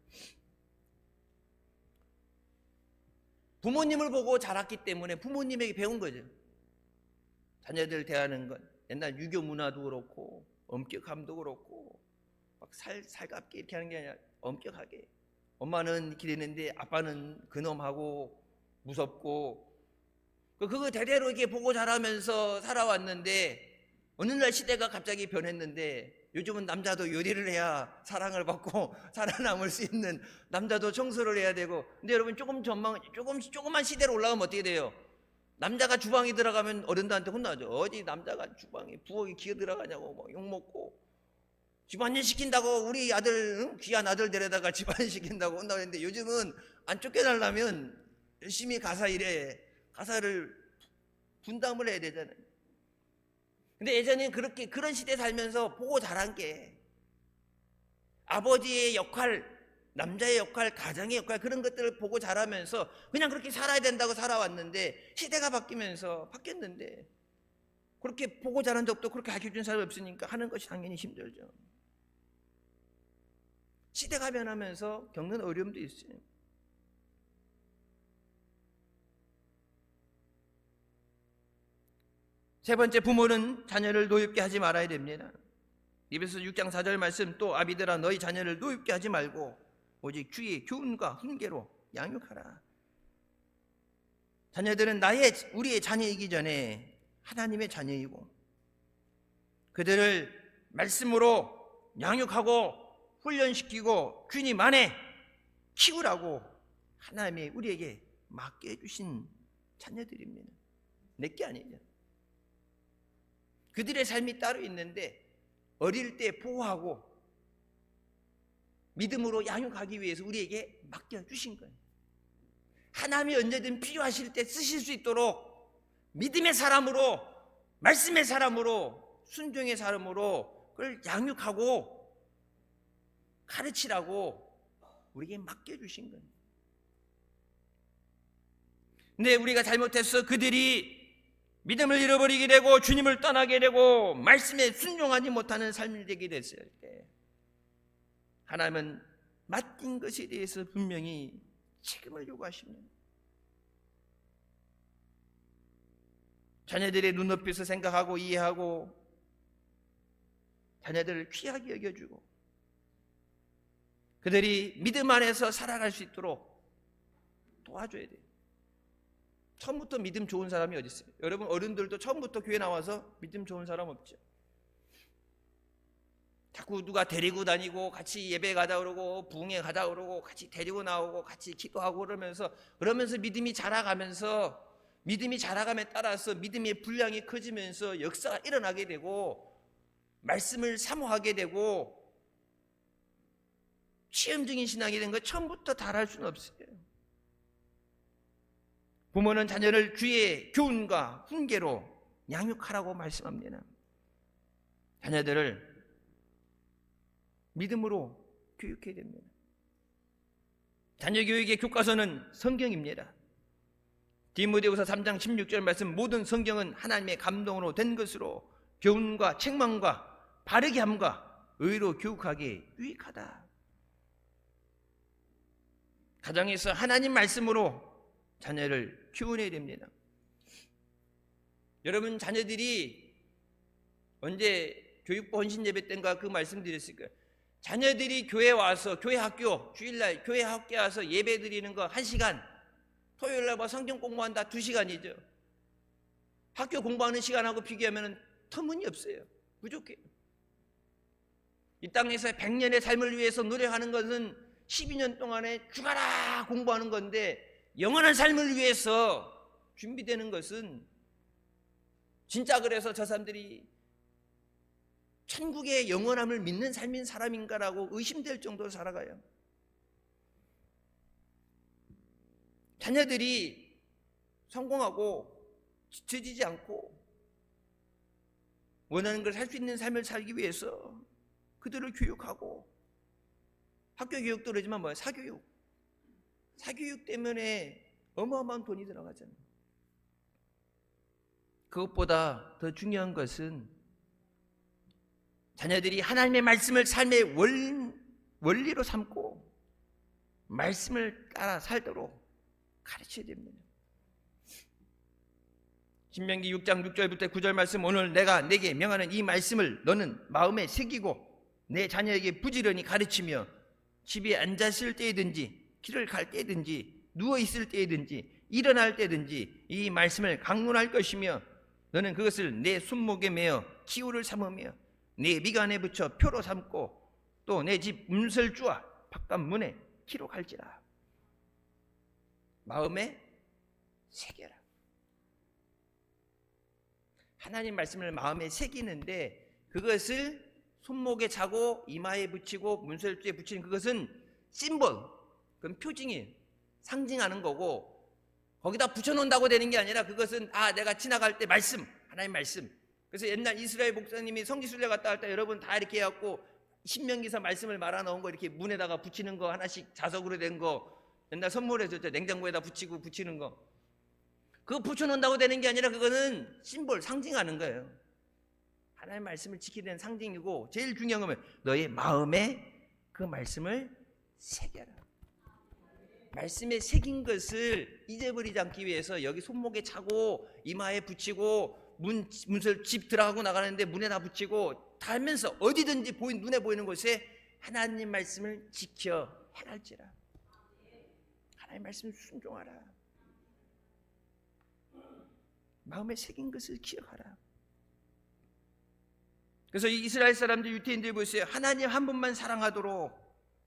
Speaker 1: 부모님을 보고 자랐기 때문에 부모님에게 배운 거죠. 자녀들 대하는 것, 옛날 유교 문화도 그렇고 엄격함도 그렇고 막 살갑게 이렇게 하는 게 아니라 엄격하게. 엄마는 이렇게 되는데 아빠는 그놈하고 무섭고, 그거 대대로 이렇게 보고 자라면서 살아왔는데 어느 날 시대가 갑자기 변했는데 요즘은 남자도 요리를 해야 사랑을 받고 살아남을 수 있는, 남자도 청소를 해야 되고. 근데 여러분 조금만 시대로 올라가면 어떻게 돼요? 남자가 주방에 들어가면 어른들한테 혼나죠. 어디 남자가 주방에 부엌에 기어 들어가냐고 욕먹고, 집안일 시킨다고 우리 아들, 귀한 아들 데려다가 집안일 시킨다고 혼나고 했는데 요즘은 안 쫓겨나려면 열심히 가사 일해. 가사를 분담을 해야 되잖아요. 근데 예전에 그런 시대 살면서 보고 자란 게 아버지의 역할, 남자의 역할, 가정의 역할, 그런 것들을 보고 자라면서 그냥 그렇게 살아야 된다고 살아왔는데 시대가 바뀌었는데 그렇게 보고 자란 적도 그렇게 가르쳐준 사람이 없으니까 하는 것이 당연히 힘들죠. 시대가 변하면서 겪는 어려움도 있어요. 세 번째, 부모는 자녀를 노엽게 하지 말아야 됩니다. 에베소서 6장 4절 말씀, 또 아비들아 너희 자녀를 노엽게 하지 말고 오직 주의 교훈과 훈계로 양육하라. 자녀들은 우리의 자녀이기 전에 하나님의 자녀이고 그들을 말씀으로 양육하고 훈련시키고 균이 만에 키우라고 하나님이 우리에게 맡겨주신 자녀들입니다. 내게 아니죠. 그들의 삶이 따로 있는데 어릴 때 보호하고 믿음으로 양육하기 위해서 우리에게 맡겨주신 거예요. 하나님이 언제든 필요하실 때 쓰실 수 있도록 믿음의 사람으로, 말씀의 사람으로, 순종의 사람으로 그걸 양육하고 가르치라고 우리에게 맡겨주신 거예요. 근데 우리가 잘못해서 그들이 믿음을 잃어버리게 되고 주님을 떠나게 되고 말씀에 순종하지 못하는 삶이 되게 됐을 때 하나님은 맡긴 것에 대해서 분명히 책임을 요구하십니다. 자녀들의 눈높이에서 생각하고 이해하고 자녀들을 귀하게 여겨주고 그들이 믿음 안에서 살아갈 수 있도록 도와줘야 돼요. 처음부터 믿음 좋은 사람이 어디 있어요? 여러분 어른들도 처음부터 교회 나와서 믿음 좋은 사람 없죠. 자꾸 누가 데리고 다니고 같이 예배 가다 그러고 부흥회 가다 그러고 같이 데리고 나오고 같이 기도하고 그러면서 믿음이 자라가면서 믿음이 자라감에 따라서 믿음의 분량이 커지면서 역사가 일어나게 되고 말씀을 사모하게 되고 체험적인 신앙이 된 거 처음부터 잘할 수는 없어요. 부모는 자녀를 주의 교훈과 훈계로 양육하라고 말씀합니다. 자녀들을 믿음으로 교육해야 됩니다. 자녀 교육의 교과서는 성경입니다. 디모데후서 3장 16절 말씀, 모든 성경은 하나님의 감동으로 된 것으로 교훈과 책망과 바르게 함과 의로 교육하기에 유익하다. 가정에서 하나님 말씀으로 자녀를 키워내야 됩니다. 여러분 자녀들이 언제 교육부 헌신 예배 때인가 그 말씀 드렸을 거예요. 자녀들이 교회 와서 교회 학교 주일날 교회 학교 와서 예배 드리는 거 1시간, 토요일날 뭐 성경 공부한다 2시간이죠. 학교 공부하는 시간하고 비교하면 터무니없어요. 부족해요. 이 땅에서 100년의 삶을 위해서 노력하는 것은 12년 동안에 죽어라 공부하는 건데 영원한 삶을 위해서 준비되는 것은 진짜 그래서 저 사람들이 천국의 영원함을 믿는 삶인 사람인가라고 의심될 정도로 살아가요. 자녀들이 성공하고 지쳐지지 않고 원하는 걸 살 수 있는 삶을 살기 위해서 그들을 교육하고 학교 교육도 그러지만 뭐야? 사교육 때문에 어마어마한 돈이 들어가잖아요. 그것보다 더 중요한 것은 자녀들이 하나님의 말씀을 삶의 원리로 삼고 말씀을 따라 살도록 가르쳐야 됩니다. 신명기 6장 6절부터 9절 말씀, 오늘 내가 네게 명하는 이 말씀을 너는 마음에 새기고 내 자녀에게 부지런히 가르치며 집에 앉았을 때든지 길을 갈 때든지 누워 있을 때든지 일어날 때든지 이 말씀을 강론할 것이며 너는 그것을 내 손목에 매어 기호를 삼으며 내 미간에 붙여 표로 삼고 또 내 집 문설주와 바깥 문에 기록할지라. 마음에 새겨라. 하나님 말씀을 마음에 새기는데 그것을 손목에 차고 이마에 붙이고 문설주에 붙이는 그것은 심볼, 그건 표징이에요. 상징하는 거고 거기다 붙여놓는다고 되는 게 아니라 그것은 내가 지나갈 때 말씀, 하나님 말씀. 그래서 옛날 이스라엘 목사님이 성지순례 갔다 할 때 여러분 다 이렇게 해갖고 신명기서 말씀을 말아 넣은 거 이렇게 문에다가 붙이는 거 하나씩 자석으로 된 거 옛날 선물해 줬죠. 냉장고에다 붙이고 붙이는 거. 그거 붙여놓는다고 되는 게 아니라 그거는 심볼, 상징하는 거예요. 하나님의 말씀을 지키게 된 상징이고 제일 중요한 건 너의 마음에 그 말씀을 새겨라. 말씀에 새긴 것을 잊어버리지 않기 위해서 여기 손목에 차고 이마에 붙이고 문설 집 들어가고 나가는데 문에다 붙이고 다 하면서 어디든지 눈에 보이는 곳에 하나님 말씀을 지켜 행할지라. 하나님 말씀을 순종하라. 마음에 새긴 것을 기억하라. 그래서 이 이스라엘 사람들, 유태인들 보세요. 하나님 한 분만 사랑하도록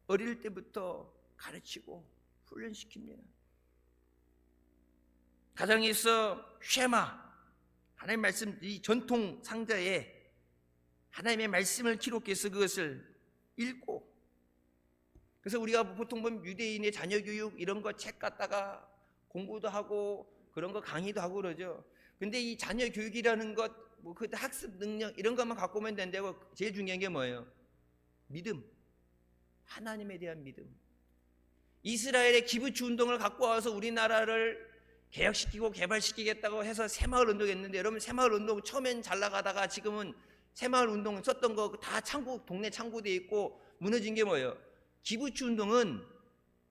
Speaker 1: 어릴 때부터 가르치고 훈련시킵니다. 가정에서 쉐마, 하나님의 말씀, 이 전통 상자에 하나님의 말씀을 기록해서 그것을 읽고, 그래서 우리가 보통 보면 유대인의 자녀교육 이런 거 책 갖다가 공부도 하고 그런 거 강의도 하고 그러죠. 근데 이 자녀교육이라는 것, 뭐 그 학습 능력 이런 것만 갖고 오면 된다고, 제일 중요한 게 뭐예요? 믿음, 하나님에 대한 믿음. 이스라엘의 기브치 운동을 갖고 와서 우리나라를 개혁시키고 개발시키겠다고 해서 새마을 운동했는데, 여러분 새마을 운동 처음엔 잘 나가다가 지금은 새마을 운동 썼던 거 다 창고, 동네 창고돼 있고 무너진 게 뭐예요? 기브치 운동은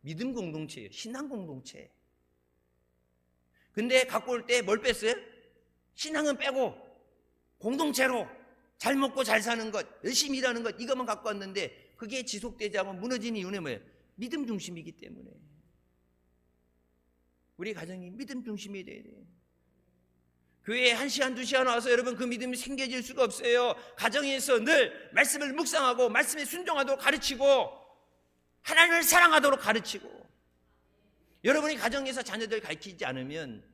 Speaker 1: 믿음 공동체예요. 신앙 공동체. 근데 갖고 올 때 뭘 뺐어요? 신앙은 빼고 공동체로 잘 먹고 잘 사는 것, 열심히 일하는 것, 이것만 갖고 왔는데 그게 지속되지 않고 무너진 이유는 뭐예요? 믿음 중심이기 때문에. 우리 가정이 믿음 중심이 돼야 돼요. 교회에 1시간, 2시간 와서 여러분 그 믿음이 생겨질 수가 없어요. 가정에서 늘 말씀을 묵상하고 말씀에 순종하도록 가르치고 하나님을 사랑하도록 가르치고, 여러분이 가정에서 자녀들 가르치지 않으면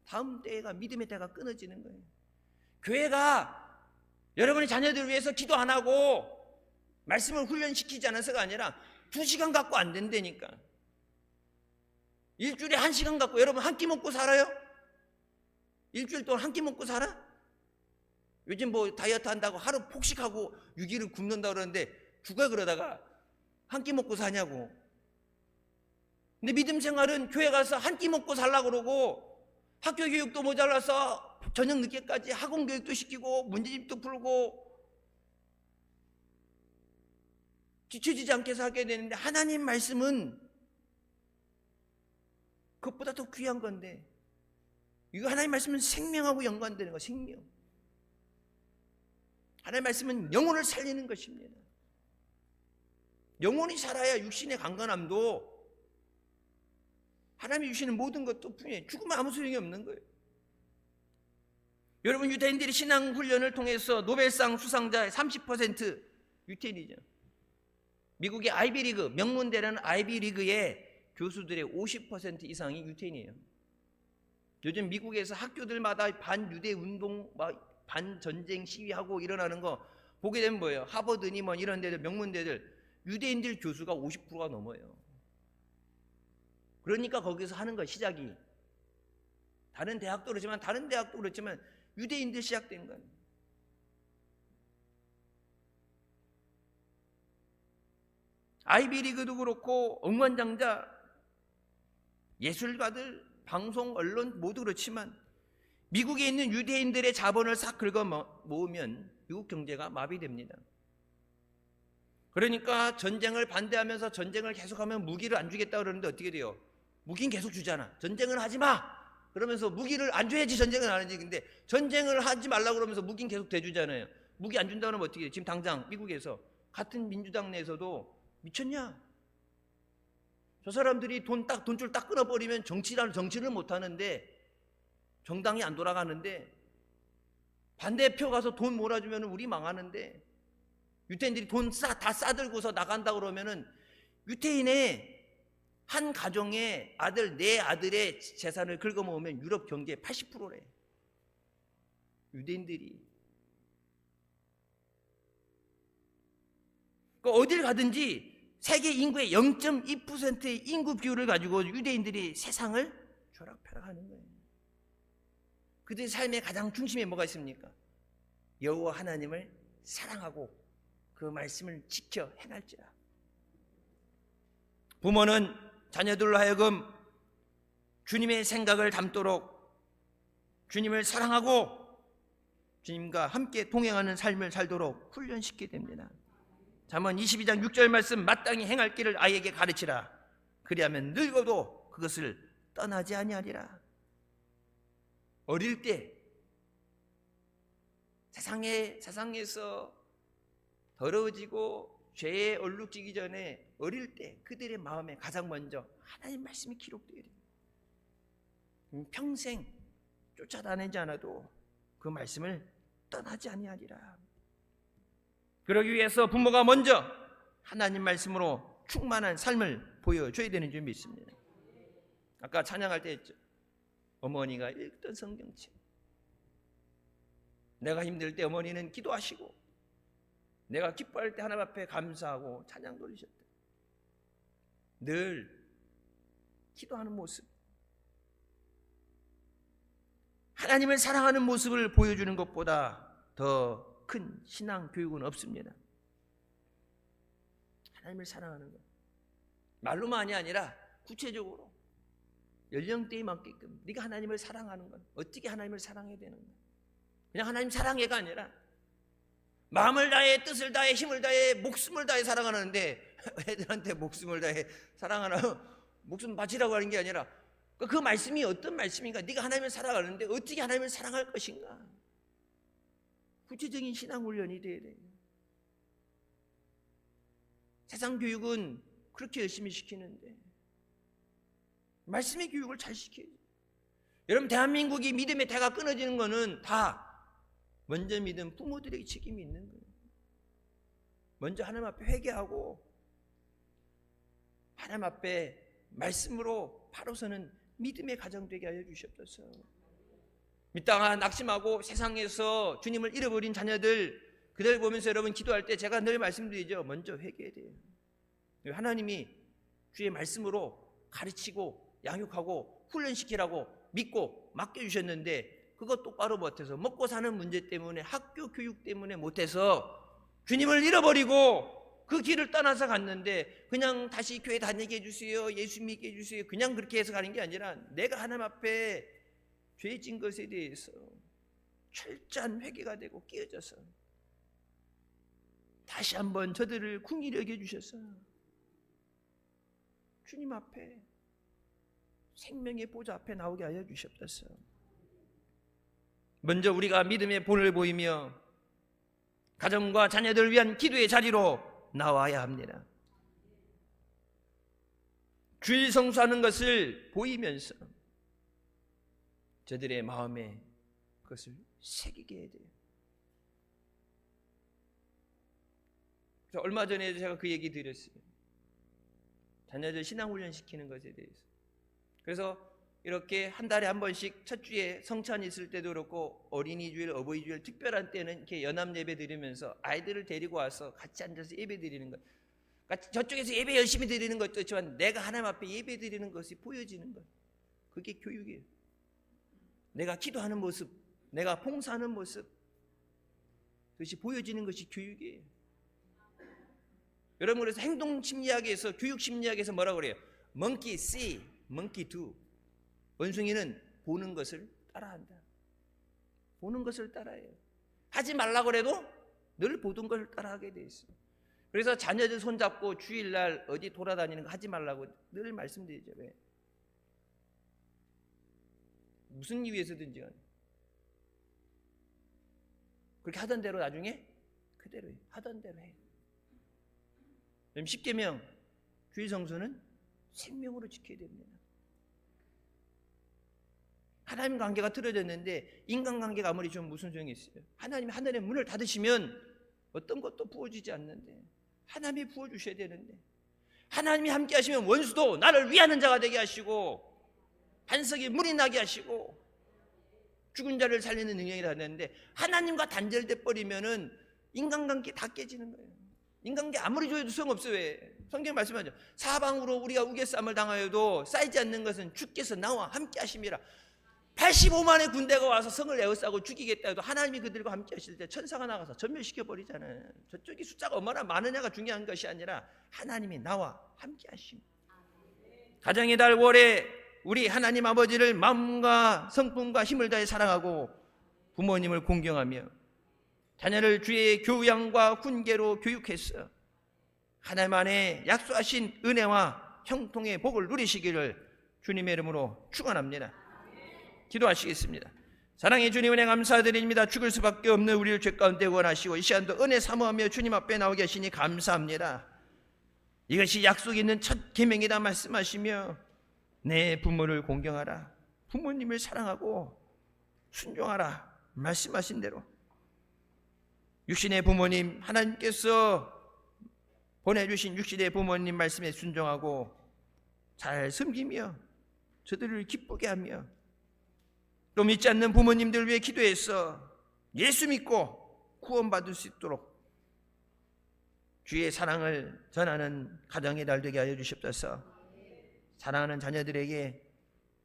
Speaker 1: 다음 때가 믿음의 때가 끊어지는 거예요. 교회가 여러분의 자녀들을 위해서 기도 안 하고 말씀을 훈련시키지 않아서가 아니라 2시간 갖고 안 된다니까. 일주일에 1시간 갖고 여러분 한 끼 먹고 살아요? 일주일 동안 한 끼 먹고 살아? 요즘 뭐 다이어트 한다고 하루 폭식하고 6일을 굶는다고 그러는데 누가 그러다가 한 끼 먹고 사냐고. 근데 믿음 생활은 교회 가서 한 끼 먹고 살라고 그러고, 학교 교육도 모자라서 저녁 늦게까지 학원 교육도 시키고 문제집도 풀고 지쳐지지 않게 살게 되는데, 하나님 말씀은 그것보다 더 귀한 건데, 이거 하나님 말씀은 생명하고 연관되는 거, 생명. 하나님 말씀은 영혼을 살리는 것입니다. 영혼이 살아야 육신의 강건함도, 하나님이 주시는 모든 것도 뿐이에요. 죽으면 아무 소용이 없는 거예요. 여러분 유대인들이 신앙훈련을 통해서 노벨상 수상자의 30% 유태인이죠. 미국의 아이비리그, 명문대라는 아이비리그의 교수들의 50% 이상이 유태인이에요. 요즘 미국에서 학교들마다 반유대 운동, 반전쟁 시위하고 일어나는 거 보게 되면 뭐예요? 하버드니 뭐 이런 데들, 명문대들, 유대인들 교수가 50%가 넘어요. 그러니까 거기서 하는 거 시작이, 다른 대학도 그렇지만 유대인들 시작된 거예요. 아이비리그도 그렇고 억만장자, 예술가들, 방송, 언론 모두 그렇지만 미국에 있는 유대인들의 자본을 싹 긁어 모으면 미국 경제가 마비됩니다. 그러니까 전쟁을 반대하면서 전쟁을 계속하면 무기를 안 주겠다 그러는데 어떻게 돼요? 무기는 계속 주잖아. 전쟁을 하지 마! 그러면서 무기를 안 줘야지 전쟁을 안 하지. 근데 전쟁을 하지 말라고 그러면서 무기는 계속 대주잖아요. 무기 안 준다 그러면 어떻게 돼요? 지금 당장 미국에서 같은 민주당 내에서도 미쳤냐? 저 사람들이 돈줄 딱 끊어버리면 정치를 못 하는데, 정당이 안 돌아가는데, 반대표 가서 돈 몰아주면 우리 망하는데, 유태인들이 돈 다 싸들고서 나간다 그러면은 유태인의 한 가정의 아들, 네 아들의 재산을 긁어모으면 유럽 경제의 80%래. 유대인들이. 그러니까 어딜 가든지 세계 인구의 0.2%의 인구 비율을 가지고 유대인들이 세상을 쥐락펴락하는 거예요. 그들의 삶의 가장 중심에 뭐가 있습니까? 여호와 하나님을 사랑하고 그 말씀을 지켜 행할지라. 부모는 자녀들로 하여금 주님의 생각을 담도록 주님을 사랑하고 주님과 함께 동행하는 삶을 살도록 훈련시키게 됩니다. 잠언 22장 6절 말씀, 마땅히 행할 길을 아이에게 가르치라. 그리하면 늙어도 그것을 떠나지 아니하리라. 어릴 때 세상에서 더러워지고 죄에 얼룩지기 전에 어릴 때 그들의 마음에 가장 먼저 하나님 말씀이 기록되어야 돼요. 평생 쫓아다니지 않아도 그 말씀을 떠나지 아니하리라. 그러기 위해서 부모가 먼저 하나님 말씀으로 충만한 삶을 보여줘야 되는 줄 믿습니다. 아까 찬양할 때 했죠. 어머니가 읽던 성경책. 내가 힘들 때 어머니는 기도하시고, 내가 기뻐할 때 하나님 앞에 감사하고 찬양 돌리셨다. 늘 기도하는 모습, 하나님을 사랑하는 모습을 보여주는 것보다 더 큰 신앙 교육은 없습니다. 하나님을 사랑하는 것, 말로만이 아니라 구체적으로 연령대에 맞게끔 네가 하나님을 사랑하는 것, 어떻게 하나님을 사랑해야 되는 것, 그냥 하나님 사랑해가 아니라 마음을 다해, 뜻을 다해, 힘을 다해, 목숨을 다해 사랑하는데, 애들한테 목숨을 다해 사랑하나, 목숨 바치라고 하는 게 아니라 그 말씀이 어떤 말씀인가, 네가 하나님을 사랑하는데 어떻게 하나님을 사랑할 것인가, 구체적인 신앙 훈련이 돼야 돼요. 세상 교육은 그렇게 열심히 시키는데 말씀의 교육을 잘 시켜야죠. 여러분, 대한민국이 믿음의 대가 끊어지는 거는 다 먼저 믿은 부모들에게 책임이 있는 거예요. 먼저 하나님 앞에 회개하고 하나님 앞에 말씀으로 바로 서는 믿음의 가정 되게 하여 주시옵소서. 믿다가 낙심하고 세상에서 주님을 잃어버린 자녀들, 그들 보면서 여러분 기도할 때 제가 늘 말씀드리죠. 먼저 회개해야 돼요. 하나님이 주의 말씀으로 가르치고 양육하고 훈련시키라고 믿고 맡겨주셨는데 그것 똑바로 못해서, 먹고 사는 문제 때문에, 학교 교육 때문에 못해서 주님을 잃어버리고 그 길을 떠나서 갔는데, 그냥 다시 교회 다니게 해주세요, 예수 믿게 해주세요, 그냥 그렇게 해서 가는 게 아니라 내가 하나님 앞에 죄 진 것에 대해서 철저한 회개가 되고 깨어져서 다시 한번 저들을 긍휼히 여겨주셔서 주님 앞에, 생명의 보좌 앞에 나오게 하여 주시옵소서. 먼저 우리가 믿음의 본을 보이며 가정과 자녀들을 위한 기도의 자리로 나와야 합니다. 주일 성수하는 것을 보이면서 저들의 마음에 그것을 새기게 해야 돼요. 그래서 얼마 전에 제가 그 얘기 드렸어요. 자녀들 신앙훈련 시키는 것에 대해서. 그래서 이렇게 한 달에 한 번씩 첫 주에 성찬이 있을 때도 그렇고 어린이 주일, 어버이 주일 특별한 때는 이렇게 연합 예배 드리면서 아이들을 데리고 와서 같이 앉아서 예배 드리는 것. 그러니까 저쪽에서 예배 열심히 드리는 것도 있지만 내가 하나님 앞에 예배 드리는 것이 보여지는 것. 그게 교육이에요. 내가 기도하는 모습, 내가 봉사하는 모습, 그것이 보여지는 것이 교육이에요. 여러분, 그래서 행동심리학에서, 교육심리학에서 뭐라고 그래요? Monkey see, monkey do. 원숭이는 보는 것을 따라한다. 보는 것을 따라해요. 하지 말라고 해도 늘 보던 것을 따라하게 돼 있어요. 그래서 자녀들 손잡고 주일날 어디 돌아다니는 거 하지 말라고 늘 말씀드리죠. 왜? 무슨 이유에서든지 그렇게 하던 대로 나중에 그대로 해. 하던 대로 해. 십계명, 주일 성수는 생명으로 지켜야 됩니다. 하나님 관계가 틀어졌는데 인간관계가 아무리 좀 무슨 소용이 있어요? 하나님이 하늘의 문을 닫으시면 어떤 것도 부어주지 않는데 하나님이 부어주셔야 되는데, 하나님이 함께 하시면 원수도 나를 위하는 자가 되게 하시고 반석에 물이 나게 하시고 죽은 자를 살리는 능력이 나는데, 하나님과 단절돼 버리면은 인간관계 다 깨지는 거예요. 인간관계 아무리 좋아도 소용없어요. 왜? 성경 말씀하죠. 사방으로 우리가 우겨쌈을 당하여도 쌓이지 않는 것은 주께서 나와 함께 하심이라. 85만의 군대가 와서 성을 에워싸고 죽이겠다 해도 하나님이 그들과 함께 하실 때 천사가 나가서 전멸시켜버리잖아요. 저쪽이 숫자가 얼마나 많으냐가 중요한 것이 아니라 하나님이 나와 함께 하심. 가정의 달 월에 우리 하나님 아버지를 마음과 성품과 힘을 다해 사랑하고 부모님을 공경하며 자녀를 주의 교양과 훈계로 교육해서 하나님 안에 약속하신 은혜와 형통의 복을 누리시기를 주님의 이름으로 축원합니다. 기도하시겠습니다. 사랑의 주님, 은혜 감사드립니다. 죽을 수밖에 없는 우리를 죄 가운데 원하시고 이 시간도 은혜 사모하며 주님 앞에 나오게 하시니 감사합니다. 이것이 약속 있는 첫 계명이다 말씀하시며 내 부모를 공경하라, 부모님을 사랑하고 순종하라 말씀하신 대로 육신의 부모님, 하나님께서 보내주신 육신의 부모님 말씀에 순종하고 잘 섬기며 저들을 기쁘게 하며 또 믿지 않는 부모님들 위해 기도해서 예수 믿고 구원받을 수 있도록 주의 사랑을 전하는 가정의 날 되게 하여 주시옵소서. 사랑하는 자녀들에게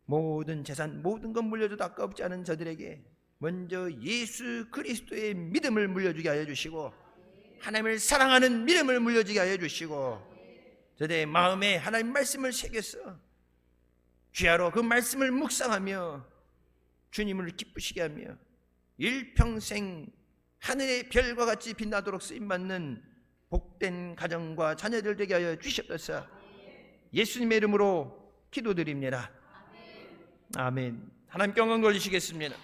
Speaker 1: 모든 재산, 모든 것 물려줘도 아까웠지 않은 저들에게 먼저 예수 그리스도의 믿음을 물려주게 하여 주시고 하나님을 사랑하는 믿음을 물려주게 하여 주시고 저들의 마음에 하나님 말씀을 새겨서 귀하로 그 말씀을 묵상하며 주님을 기쁘시게 하며 일평생 하늘의 별과 같이 빛나도록 쓰임받는 복된 가정과 자녀들 되게 하여 주시옵소서. 예수님의 이름으로 기도드립니다. 아멘. 하나님께 영광 돌리시겠습니다.